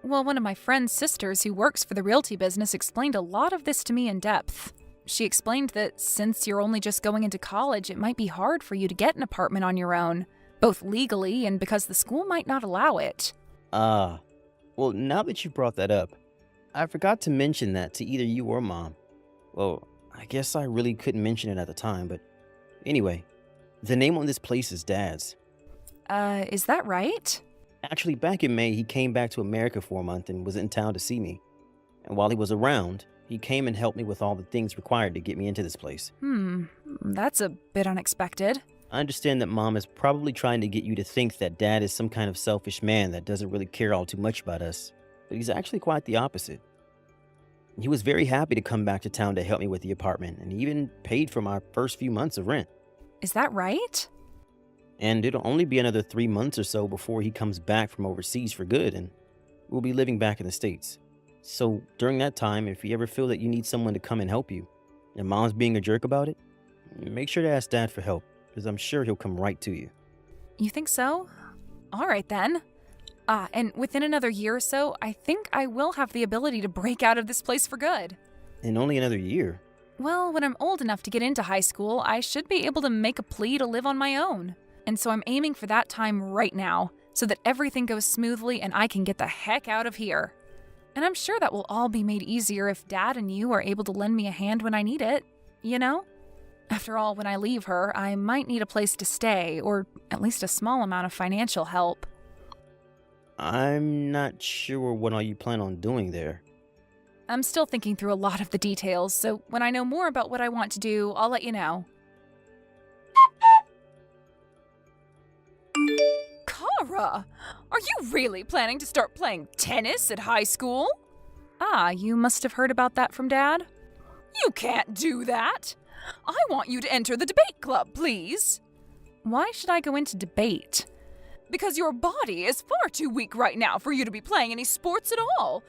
Well, one of my friend's sisters who works for the realty business explained a lot of this to me in depth. She explained that since you're only just going into college, it might be hard for you to get an apartment on your own, both legally and because the school might not allow it.
Well, now that you brought that up, I forgot to mention that to either you or Mom. Well, I guess I really couldn't mention it at the time, but anyway, the name on this place is Dad's.
Is that right?
Actually, back in May, he came back to America for a month and was in town to see me. And while he was around, he came and helped me with all the things required to get me into this place.
That's a bit unexpected.
I understand that Mom is probably trying to get you to think that Dad is some kind of selfish man that doesn't really care all too much about us, but he's actually quite the opposite. He was very happy to come back to town to help me with the apartment, and even paid for my first few months of rent.
Is that right?
And it'll only be another 3 months or so before he comes back from overseas for good, and we'll be living back in the States. So during that time, if you ever feel that you need someone to come and help you, and Mom's being a jerk about it, make sure to ask Dad for help, because I'm sure he'll come right to you.
You think so? All right then. And within another year or so, I think I will have the ability to break out of this place for good.
In only another year?
Well, when I'm old enough to get into high school, I should be able to make a plea to live on my own. And so I'm aiming for that time right now, so that everything goes smoothly and I can get the heck out of here. And I'm sure that will all be made easier if Dad and you are able to lend me a hand when I need it, you know? After all, when I leave her, I might need a place to stay, or at least a small amount of financial help.
I'm not sure what all you plan on doing there.
I'm still thinking through a lot of the details, so when I know more about what I want to do, I'll let you know. Kara, are you really planning to start playing tennis at high school? You must have heard about that from Dad? You can't do that. I want you to enter the debate club, please. Why should I go into debate? Because your body is far too weak right now for you to be playing any sports at all.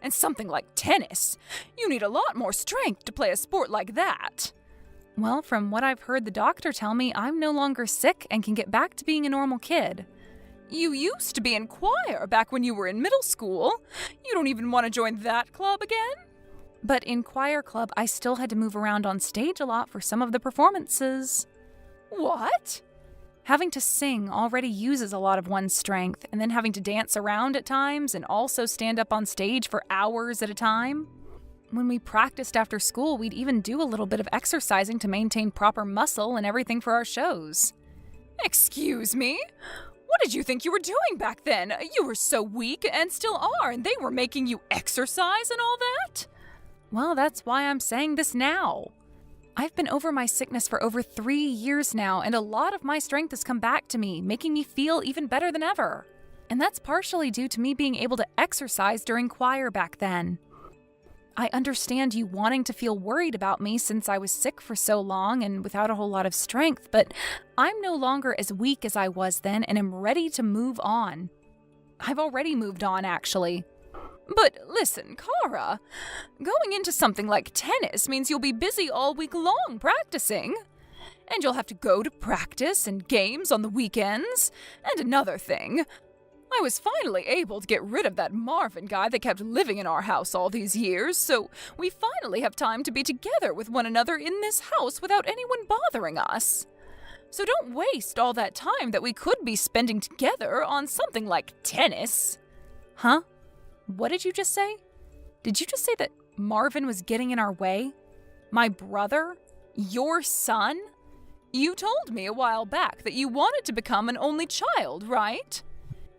And something like tennis, you need a lot more strength to play a sport like that. Well, from what I've heard the doctor tell me, I'm no longer sick and can get back to being a normal kid. You used to be in choir back when you were in middle school. You don't even want to join that club again? But in choir club, I still had to move around on stage a lot for some of the performances. What? Having to sing already uses a lot of one's strength, and then having to dance around at times and also stand up on stage for hours at a time. When we practiced after school, we'd even do a little bit of exercising to maintain proper muscle and everything for our shows. Excuse me? What did you think you were doing back then? You were so weak and still are, and they were making you exercise and all that? Well, that's why I'm saying this now. I've been over my sickness for over 3 years now, and a lot of my strength has come back to me, making me feel even better than ever. And that's partially due to me being able to exercise during choir back then. I understand you wanting to feel worried about me since I was sick for so long and without a whole lot of strength, but I'm no longer as weak as I was then and am ready to move on. I've already moved on, actually. But listen, Kara, going into something like tennis means you'll be busy all week long practicing. And you'll have to go to practice and games on the weekends. And another thing, I was finally able to get rid of that Marvin guy that kept living in our house all these years, so we finally have time to be together with one another in this house without anyone bothering us. So don't waste all that time that we could be spending together on something like tennis. Huh? What did you just say? Did you just say that Marvin was getting in our way? My brother? Your son? You told me a while back that you wanted to become an only child, right?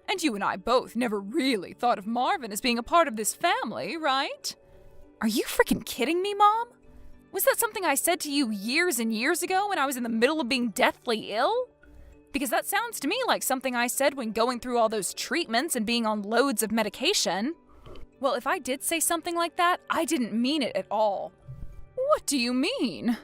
And you and I both never really thought of Marvin as being a part of this family, right? Are you freaking kidding me, Mom? Was that something I said to you years and years ago when I was in the middle of being deathly ill? Because that sounds to me like something I said when going through all those treatments and being on loads of medication. Well, if I did say something like that, I didn't mean it at all. What do you mean?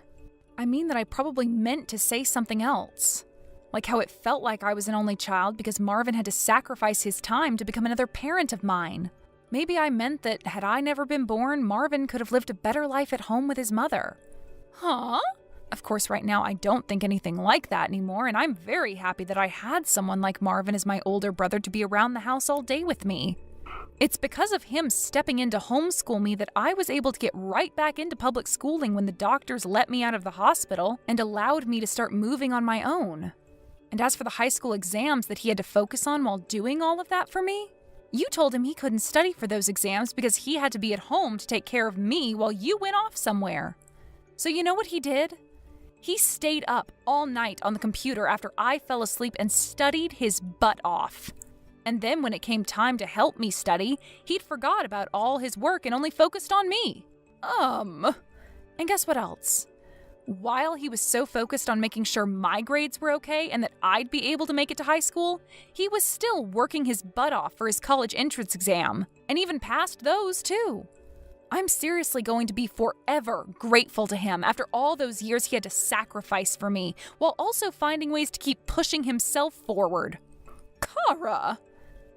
I mean that I probably meant to say something else. Like how it felt like I was an only child because Marvin had to sacrifice his time to become another parent of mine. Maybe I meant that had I never been born, Marvin could have lived a better life at home with his mother. Huh? Of course, right now I don't think anything like that anymore, and I'm very happy that I had someone like Marvin as my older brother to be around the house all day with me. It's because of him stepping in to homeschool me that I was able to get right back into public schooling when the doctors let me out of the hospital and allowed me to start moving on my own. And as for the high school exams that he had to focus on while doing all of that for me, you told him he couldn't study for those exams because he had to be at home to take care of me while you went off somewhere. So you know what he did? He stayed up all night on the computer after I fell asleep and studied his butt off. And then when it came time to help me study, he'd forgot about all his work and only focused on me. And guess what else? While he was so focused on making sure my grades were okay and that I'd be able to make it to high school, he was still working his butt off for his college entrance exam, and even passed those too. I'm seriously going to be forever grateful to him after all those years he had to sacrifice for me, while also finding ways to keep pushing himself forward. Kara!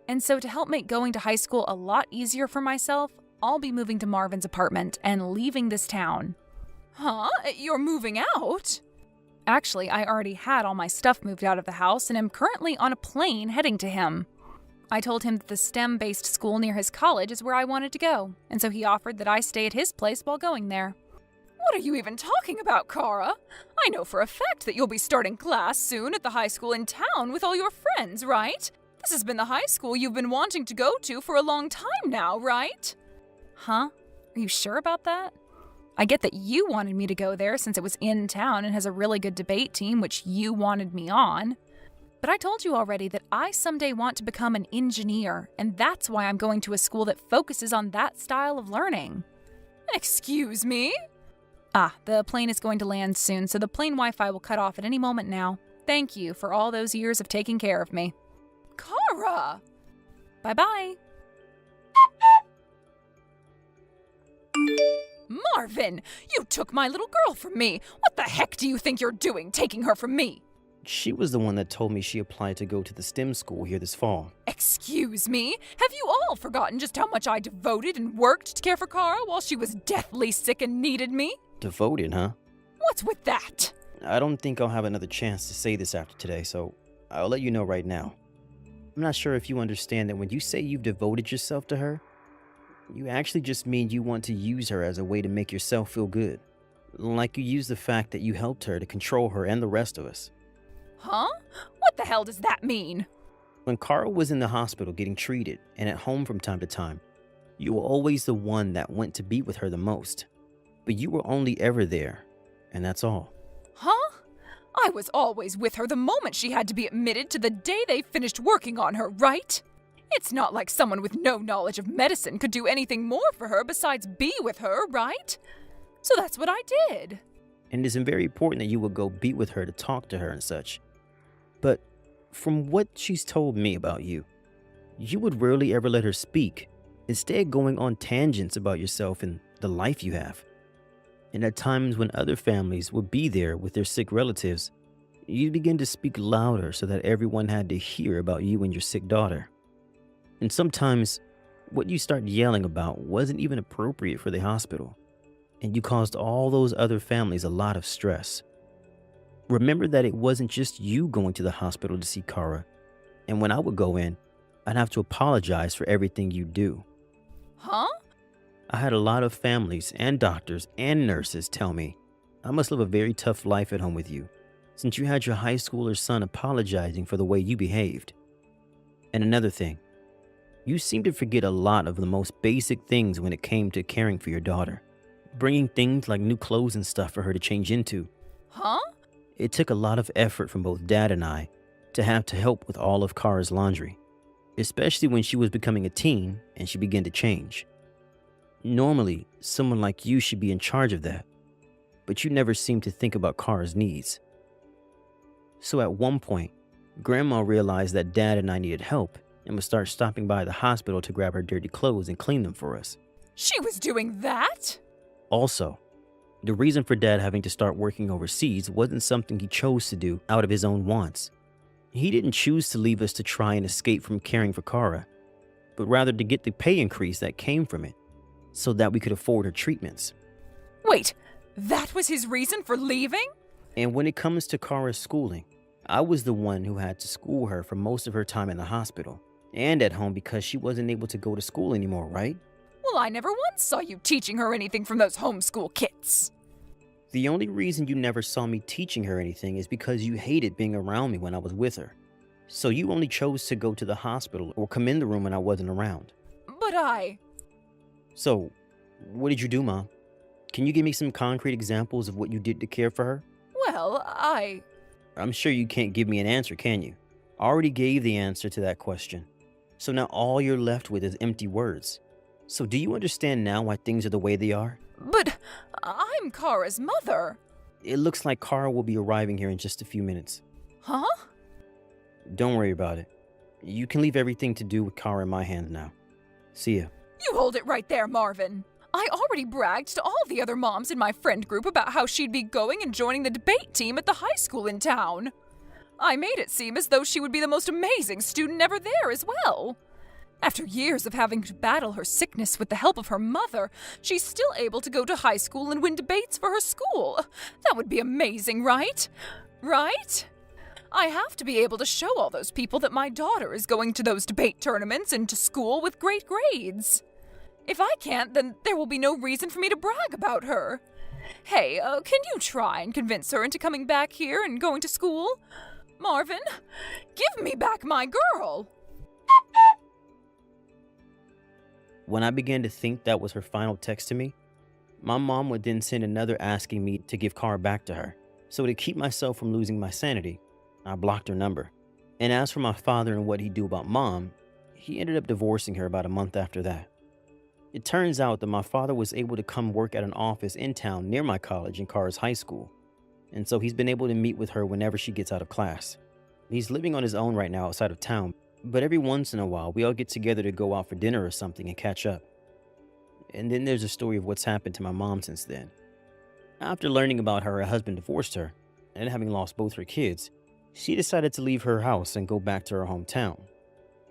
And so to help make going to high school a lot easier for myself, I'll be moving to Marvin's apartment and leaving this town. Huh? You're moving out? Actually, I already had all my stuff moved out of the house and am currently on a plane heading to him. I told him that the STEM-based school near his college is where I wanted to go, and so he offered that I stay at his place while going there. What are you even talking about, Kara? I know for a fact that you'll be starting class soon at the high school in town with all your friends, right? This has been the high school you've been wanting to go to for a long time now, right? Huh? Are you sure about that? I get that you wanted me to go there since it was in town and has a really good debate team, which you wanted me on. But I told you already that I someday want to become an engineer, and that's why I'm going to a school that focuses on that style of learning. Excuse me? The plane is going to land soon, so the plane Wi-Fi will cut off at any moment now. Thank you for all those years of taking care of me. Kara! Bye-bye. Marvin, you took my little girl from me. What the heck do you think you're doing, taking her from me?
She was the one that told me she applied to go to the STEM school here this fall.
Excuse me? Have you all forgotten just how much I devoted and worked to care for Kara while she was deathly sick and needed me?
Devoted, huh?
What's with that?
I don't think I'll have another chance to say this after today, so I'll let you know right now. I'm not sure if you understand that when you say you've devoted yourself to her, you actually just mean you want to use her as a way to make yourself feel good. Like you use the fact that you helped her to control her and the rest of us.
Huh? What the hell does that mean?
When Kara was in the hospital getting treated and at home from time to time, you were always the one that went to be with her the most. But you were only ever there, and that's all.
Huh? I was always with her the moment she had to be admitted to the day they finished working on her, right? It's not like someone with no knowledge of medicine could do anything more for her besides be with her, right? So that's what I did.
And it's very important that you would go be with her to talk to her and such. But from what she's told me about you, you would rarely ever let her speak, instead going on tangents about yourself and the life you have. And at times when other families would be there with their sick relatives, you'd begin to speak louder so that everyone had to hear about you and your sick daughter. And sometimes what you start yelling about wasn't even appropriate for the hospital, and you caused all those other families a lot of stress. Remember that it wasn't just you going to the hospital to see Kara, and when I would go in, I'd have to apologize for everything you do.
Huh?
I had a lot of families and doctors and nurses tell me I must live a very tough life at home with you, since you had your high schooler son apologizing for the way you behaved. And another thing, you seem to forget a lot of the most basic things when it came to caring for your daughter, bringing things like new clothes and stuff for her to change into.
Huh?
It took a lot of effort from both Dad and I to have to help with all of Kara's laundry, especially when she was becoming a teen and she began to change. Normally, someone like you should be in charge of that, but you never seemed to think about Kara's needs. So at one point, Grandma realized that Dad and I needed help and would start stopping by the hospital to grab her dirty clothes and clean them for us.
She was doing that?
Also, the reason for Dad having to start working overseas wasn't something he chose to do out of his own wants. He didn't choose to leave us to try and escape from caring for Kara, but rather to get the pay increase that came from it, so that we could afford her treatments.
Wait, that was his reason for leaving?
And when it comes to Kara's schooling, I was the one who had to school her for most of her time in the hospital, and at home because she wasn't able to go to school anymore, right?
Well, I never once saw you teaching her anything from those homeschool kits.
The only reason you never saw me teaching her anything is because you hated being around me when I was with her. So you only chose to go to the hospital or come in the room when I wasn't around.
But
So, what did you do, Mom? Can you give me some concrete examples of what you did to care for her?
well,
I'm sure you can't give me an answer, can you? I already gave the answer to that question. So now all you're left with is empty words. So do you understand now why things are the way they are?
But I'm Kara's mother.
It looks like Kara will be arriving here in just a few minutes.
Huh?
Don't worry about it. You can leave everything to do with Kara in my hands now. See ya.
You hold it right there, Marvin. I already bragged to all the other moms in my friend group about how she'd be going and joining the debate team at the high school in town. I made it seem as though she would be the most amazing student ever there as well. After years of having to battle her sickness with the help of her mother, she's still able to go to high school and win debates for her school. That would be amazing, right? Right? I have to be able to show all those people that my daughter is going to those debate tournaments and to school with great grades. If I can't, then there will be no reason for me to brag about her. Hey, can you try and convince her into coming back here and going to school? Marvin, give me back my girl!
When I began to think that was her final text to me, my mom would then send another asking me to give Kara back to her. So to keep myself from losing my sanity, I blocked her number. And as for my father and what he'd do about Mom, he ended up divorcing her about a month after that. It turns out that my father was able to come work at an office in town near my college and Kara's high school. And so he's been able to meet with her whenever she gets out of class. He's living on his own right now outside of town, but every once in a while we all get together to go out for dinner or something and catch up. And then there's a story of what's happened to my mom since then. After learning about how her husband divorced her and having lost both her kids, she decided to leave her house and go back to her hometown.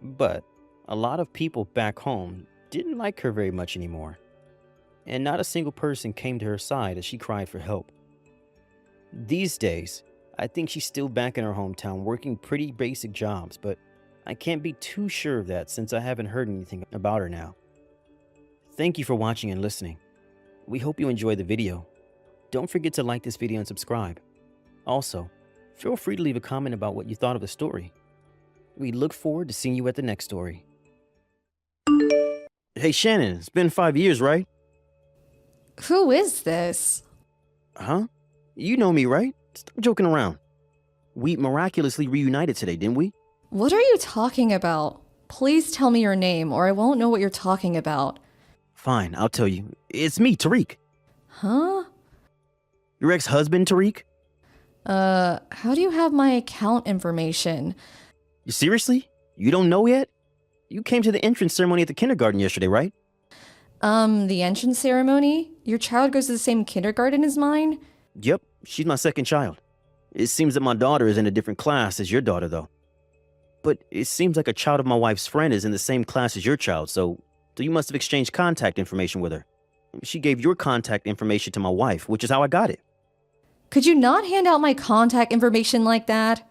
But a lot of people back home didn't like her very much anymore, and not a single person came to her side as she cried for help. These days, I think she's still back in her hometown working pretty basic jobs, but I can't be too sure of that since I haven't heard anything about her now. Thank you for watching and listening. We hope you enjoyed the video. Don't forget to like this video and subscribe. Also, feel free to leave a comment about what you thought of the story. We look forward to seeing you at the next story. Hey Shannon, it's been 5 years, right?
Who is this?
Huh? You know me, right? Stop joking around. We miraculously reunited today, didn't we?
What are you talking about? Please tell me your name or I won't know what you're talking about.
Fine, I'll tell you. It's me, Tariq.
Huh?
Your ex-husband, Tariq?
How do you have my account information?
Seriously? You don't know yet? You came to the entrance ceremony at the kindergarten yesterday, right?
The entrance ceremony? Your child goes to the same kindergarten as mine?
Yep, she's my second child. It seems that my daughter is in a different class as your daughter, though. But it seems like a child of my wife's friend is in the same class as your child, so you must have exchanged contact information with her. She gave your contact information to my wife, which is how I got it.
Could you not hand out my contact information like that?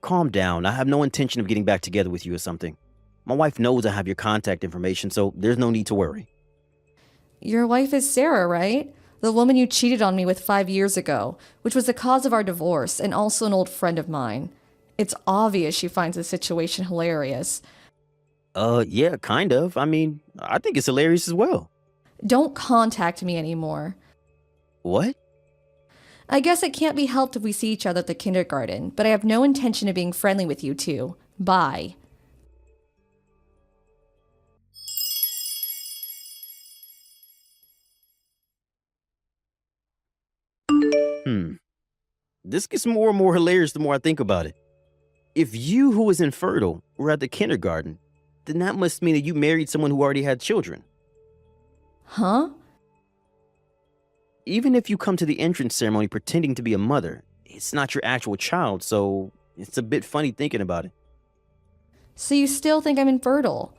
Calm down. I have no intention of getting back together with you or something. My wife knows I have your contact information, so there's no need to worry.
Your wife is Sarah, right? The woman you cheated on me with 5 years ago, which was the cause of our divorce and also an old friend of mine. It's obvious she finds the situation hilarious.
Yeah, kind of. I mean, I think it's hilarious as well.
Don't contact me anymore.
What?
I guess it can't be helped if we see each other at the kindergarten, but I have no intention of being friendly with you two. Bye.
This gets more and more hilarious the more I think about it. If you, who was infertile, were at the kindergarten, then that must mean that you married someone who already had children.
Huh?
Even if you come to the entrance ceremony pretending to be a mother, it's not your actual child, so it's a bit funny thinking about it.
So you still think I'm infertile?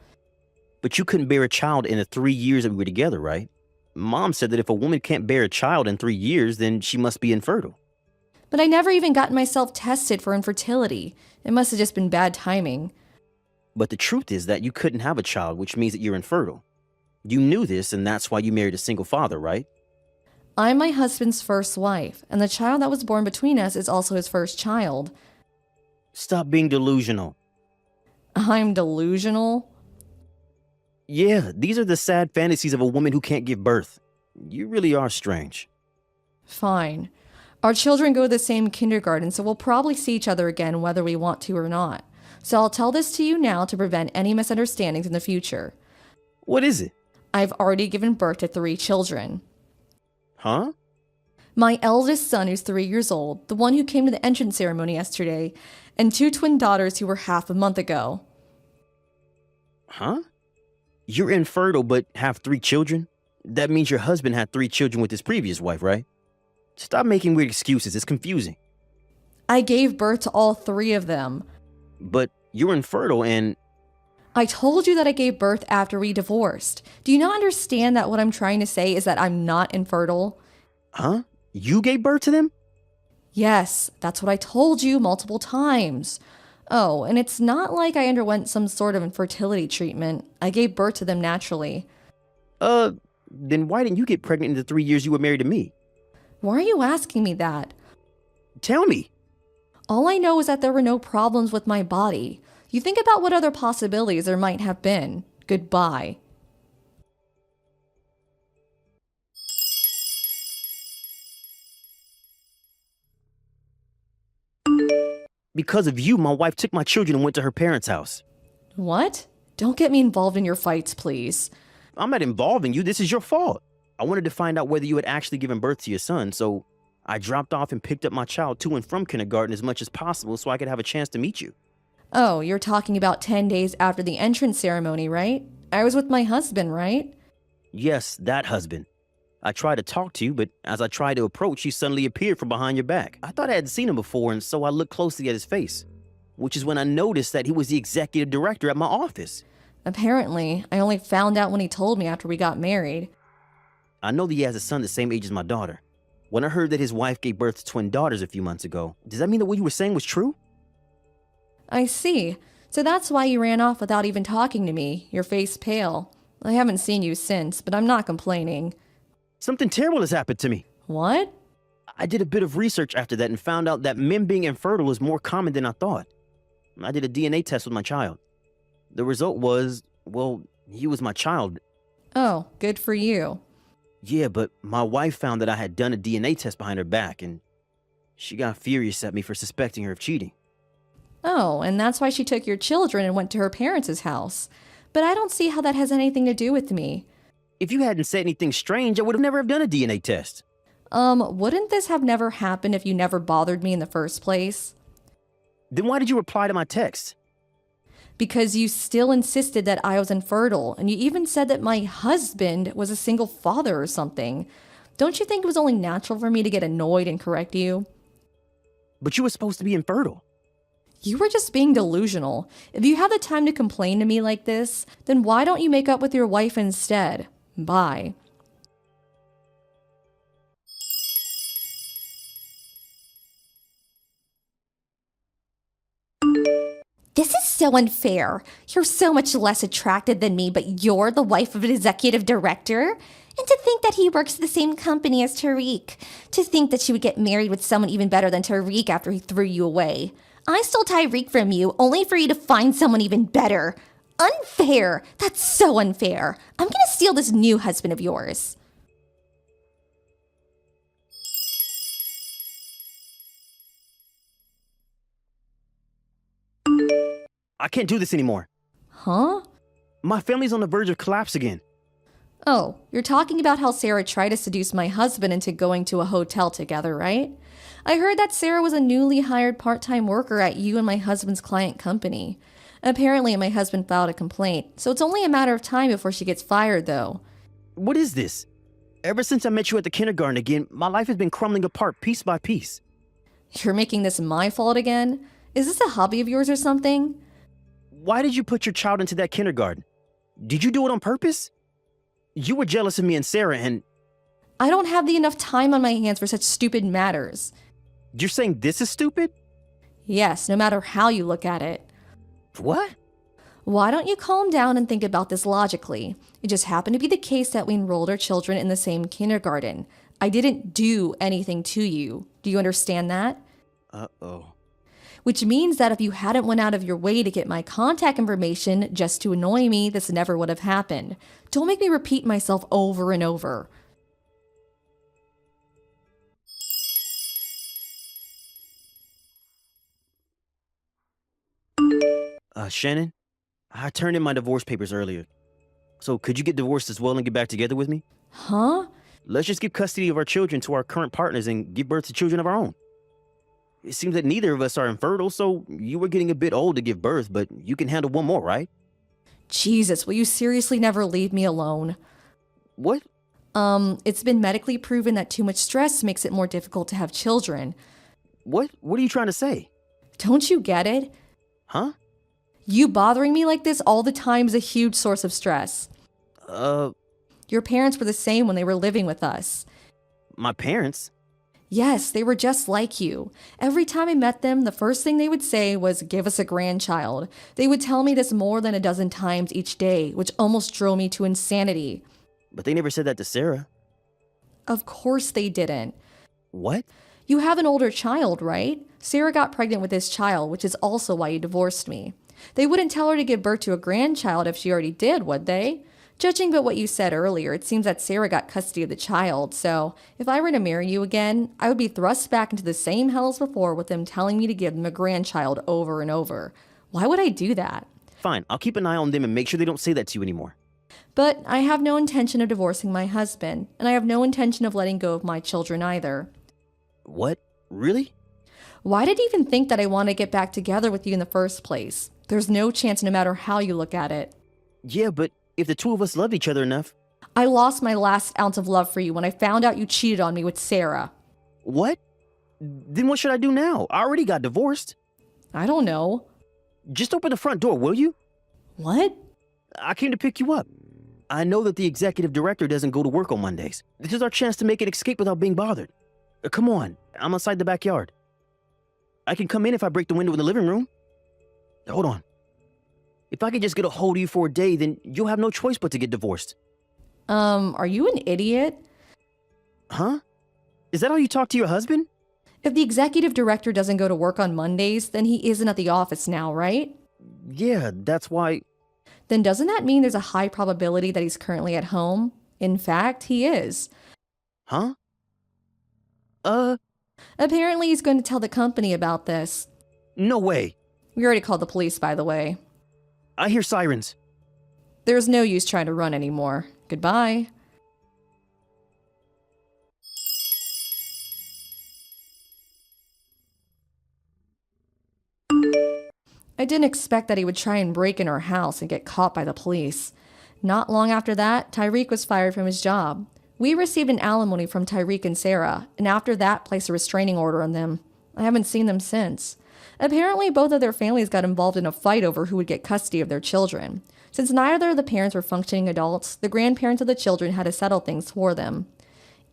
But you couldn't bear a child in the 3 years that we were together, right? Mom said that if a woman can't bear a child in 3 years, then she must be infertile.
But I never even gotten myself tested for infertility. It must have just been bad timing.
But the truth is that you couldn't have a child, which means that you're infertile. You knew this, and that's why you married a single father, right?
I'm my husband's first wife, and the child that was born between us is also his first child.
Stop being delusional.
I'm delusional?
Yeah, these are the sad fantasies of a woman who can't give birth. You really are strange.
Fine. Our children go to the same kindergarten, so we'll probably see each other again whether we want to or not. So I'll tell this to you now to prevent any misunderstandings in the future.
What is it?
I've already given birth to 3 children.
Huh?
My eldest son, who's 3 years old, the one who came to the entrance ceremony yesterday, and 2 twin daughters who were half a month ago.
Huh? You're infertile but have 3 children? That means your husband had 3 children with his previous wife, right? Stop making weird excuses. It's confusing.
I gave birth to all 3 of them.
But you're infertile and...
I told you that I gave birth after we divorced. Do you not understand that what I'm trying to say is that I'm not infertile?
Huh? You gave birth to them?
Yes, that's what I told you multiple times. Oh, and it's not like I underwent some sort of infertility treatment. I gave birth to them naturally.
Then why didn't you get pregnant in the 3 years you were married to me?
Why are you asking me that?
Tell me.
All I know is that there were no problems with my body. You think about what other possibilities there might have been. Goodbye.
Because of you, my wife took my children and went to her parents' house.
What? Don't get me involved in your fights, please.
I'm not involving you. This is your fault. I wanted to find out whether you had actually given birth to your son, so I dropped off and picked up my child to and from kindergarten as much as possible so I could have a chance to meet you.
Oh, you're talking about 10 days after the entrance ceremony, right? I was with my husband, right?
Yes, that husband. I tried to talk to you, but as I tried to approach, you suddenly appeared from behind your back. I thought I had seen him before, and so I looked closely at his face, which is when I noticed that he was the executive director at my office.
Apparently, I only found out when he told me after we got married.
I know that he has a son the same age as my daughter. When I heard that his wife gave birth to twin daughters a few months ago, does that mean that what you were saying was true?
I see. So that's why you ran off without even talking to me, your face pale. I haven't seen you since, but I'm not complaining.
Something terrible has happened to me.
What?
I did a bit of research after that and found out that men being infertile is more common than I thought. I did a DNA test with my child. The result was, well, he was my child.
Oh, good for you.
Yeah, but my wife found that I had done a DNA test behind her back, and she got furious at me for suspecting her of cheating.
Oh, and that's why she took your children and went to her parents' house. But I don't see how that has anything to do with me.
If you hadn't said anything strange, I would have never have done a DNA test.
Wouldn't this have never happened if you never bothered me in the first place?
Then why did you reply to my text?
Because you still insisted that I was infertile, and you even said that my husband was a single father or something. Don't you think it was only natural for me to get annoyed and correct you?
But you were supposed to be infertile.
You were just being delusional. If you have the time to complain to me like this, then why don't you make up with your wife instead? Bye.
This is so unfair. You're so much less attractive than me, but you're the wife of an executive director? And to think that he works at the same company as Tariq. To think that you would get married with someone even better than Tariq after he threw you away. I stole Tariq from you only for you to find someone even better. Unfair. That's so unfair. I'm gonna steal this new husband of yours.
I can't do this anymore.
Huh?
My family's on the verge of collapse again.
Oh, you're talking about how Sarah tried to seduce my husband into going to a hotel together, right? I heard that Sarah was a newly hired part-time worker at you and my husband's client company. Apparently, my husband filed a complaint, so it's only a matter of time before she gets fired, though.
What is this? Ever since I met you at the kindergarten again, my life has been crumbling apart piece by piece.
You're making this my fault again? Is this a hobby of yours or something?
Why did you put your child into that kindergarten? Did you do it on purpose? You were jealous of me and Sarah, and
I don't have enough time on my hands for such stupid matters.
you're saying this is stupid?
Yes, no matter how you look at it.
What?
Why don't you calm down and think about this logically? It just happened to be the case that we enrolled our children in the same kindergarten. I didn't do anything to you. Do you understand that?
Uh-oh.
Which means that if you hadn't went out of your way to get my contact information just to annoy me, this never would have happened. Don't make me repeat myself over and over.
Shannon, I turned in my divorce papers earlier. So could you get divorced as well and get back together with me?
Huh?
Let's just give custody of our children to our current partners and give birth to children of our own. It seems that neither of us are infertile, so you were getting a bit old to give birth, but you can handle one more, right?
Jesus, will you seriously never leave me alone?
What?
It's been medically proven that too much stress makes it more difficult to have children.
What are you trying to say?
Don't you get it?
Huh?
You bothering me like this all the time is a huge source of stress. Your parents were the same when they were living with us.
My parents?
Yes, they were just like you. Every time I met them, the first thing they would say was, "Give us a grandchild." They would tell me this more than a dozen times each day, which almost drove me to insanity.
But they never said that to Sarah.
Of course they didn't.
What?
You have an older child, right? Sarah got pregnant with this child, which is also why you divorced me. They wouldn't tell her to give birth to a grandchild if she already did, would they? Judging by what you said earlier, it seems that Sarah got custody of the child, so if I were to marry you again, I would be thrust back into the same hell as before with them telling me to give them a grandchild over and over. Why would I do that?
Fine, I'll keep an eye on them and make sure they don't say that to you anymore.
But I have no intention of divorcing my husband, and I have no intention of letting go of my children either.
What? Really?
Why did you even think that I want to get back together with you in the first place? There's no chance no matter how you look at it.
Yeah, but if the two of us loved each other enough.
I lost my last ounce of love for you when I found out you cheated on me with Sarah.
What? Then what should I do now? I already got divorced.
I don't know.
Just open the front door, will you?
What?
I came to pick you up. I know that the executive director doesn't go to work on Mondays. This is our chance to make an escape without being bothered. Come on, I'm outside the backyard. I can come in if I break the window in the living room. Hold on. If I could just get a hold of you for a day, then you'll have no choice but to get divorced.
Are you an idiot?
Huh? Is that how you talk to your husband?
If the executive director doesn't go to work on Mondays, then he isn't at the office now, right?
Yeah, that's why...
Then doesn't that mean there's a high probability that he's currently at home? In fact, he is.
Huh?
Apparently he's going to tell the company about this.
No way.
We already called the police, by the way.
I hear sirens.
There's no use trying to run anymore. Goodbye. I didn't expect that he would try and break in our house and get caught by the police. Not long after that, Tyreek was fired from his job. We received an alimony from Tyreek and Sarah, and after that placed a restraining order on them. I haven't seen them since. Apparently, both of their families got involved in a fight over who would get custody of their children. Since neither of the parents were functioning adults, the grandparents of the children had to settle things for them.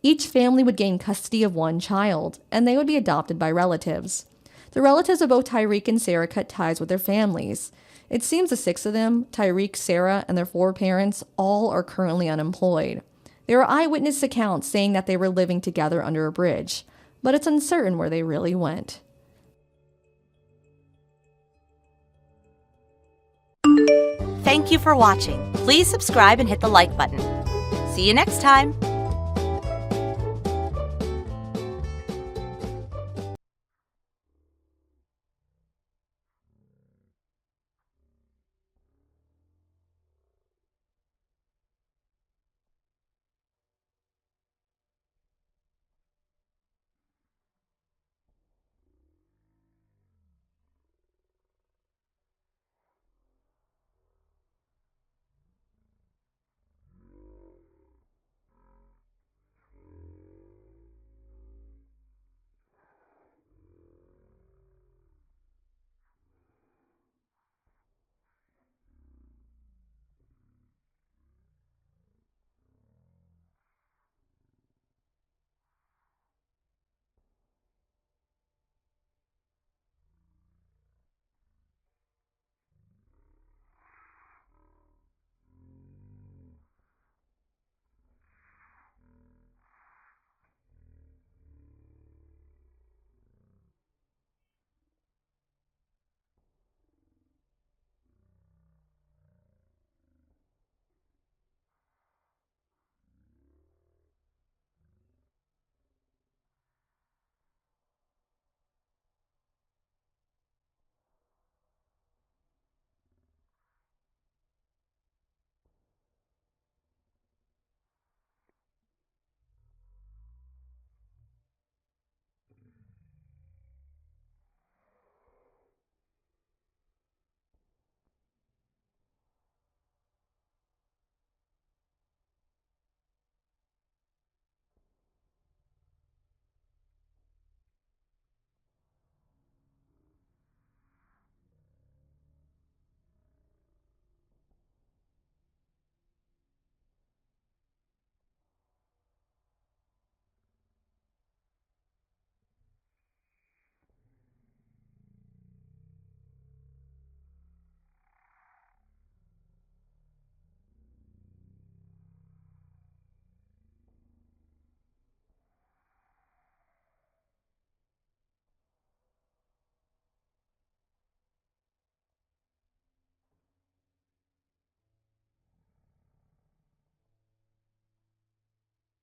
Each family would gain custody of one child, and they would be adopted by relatives. The relatives of both Tyreek and Sarah cut ties with their families. It seems the 6 of them, Tyreek, Sarah, and their 4 parents, all are currently unemployed. There are eyewitness accounts saying that they were living together under a bridge, but it's uncertain where they really went.
Thank you for watching. Please subscribe and hit the like button. See you next time.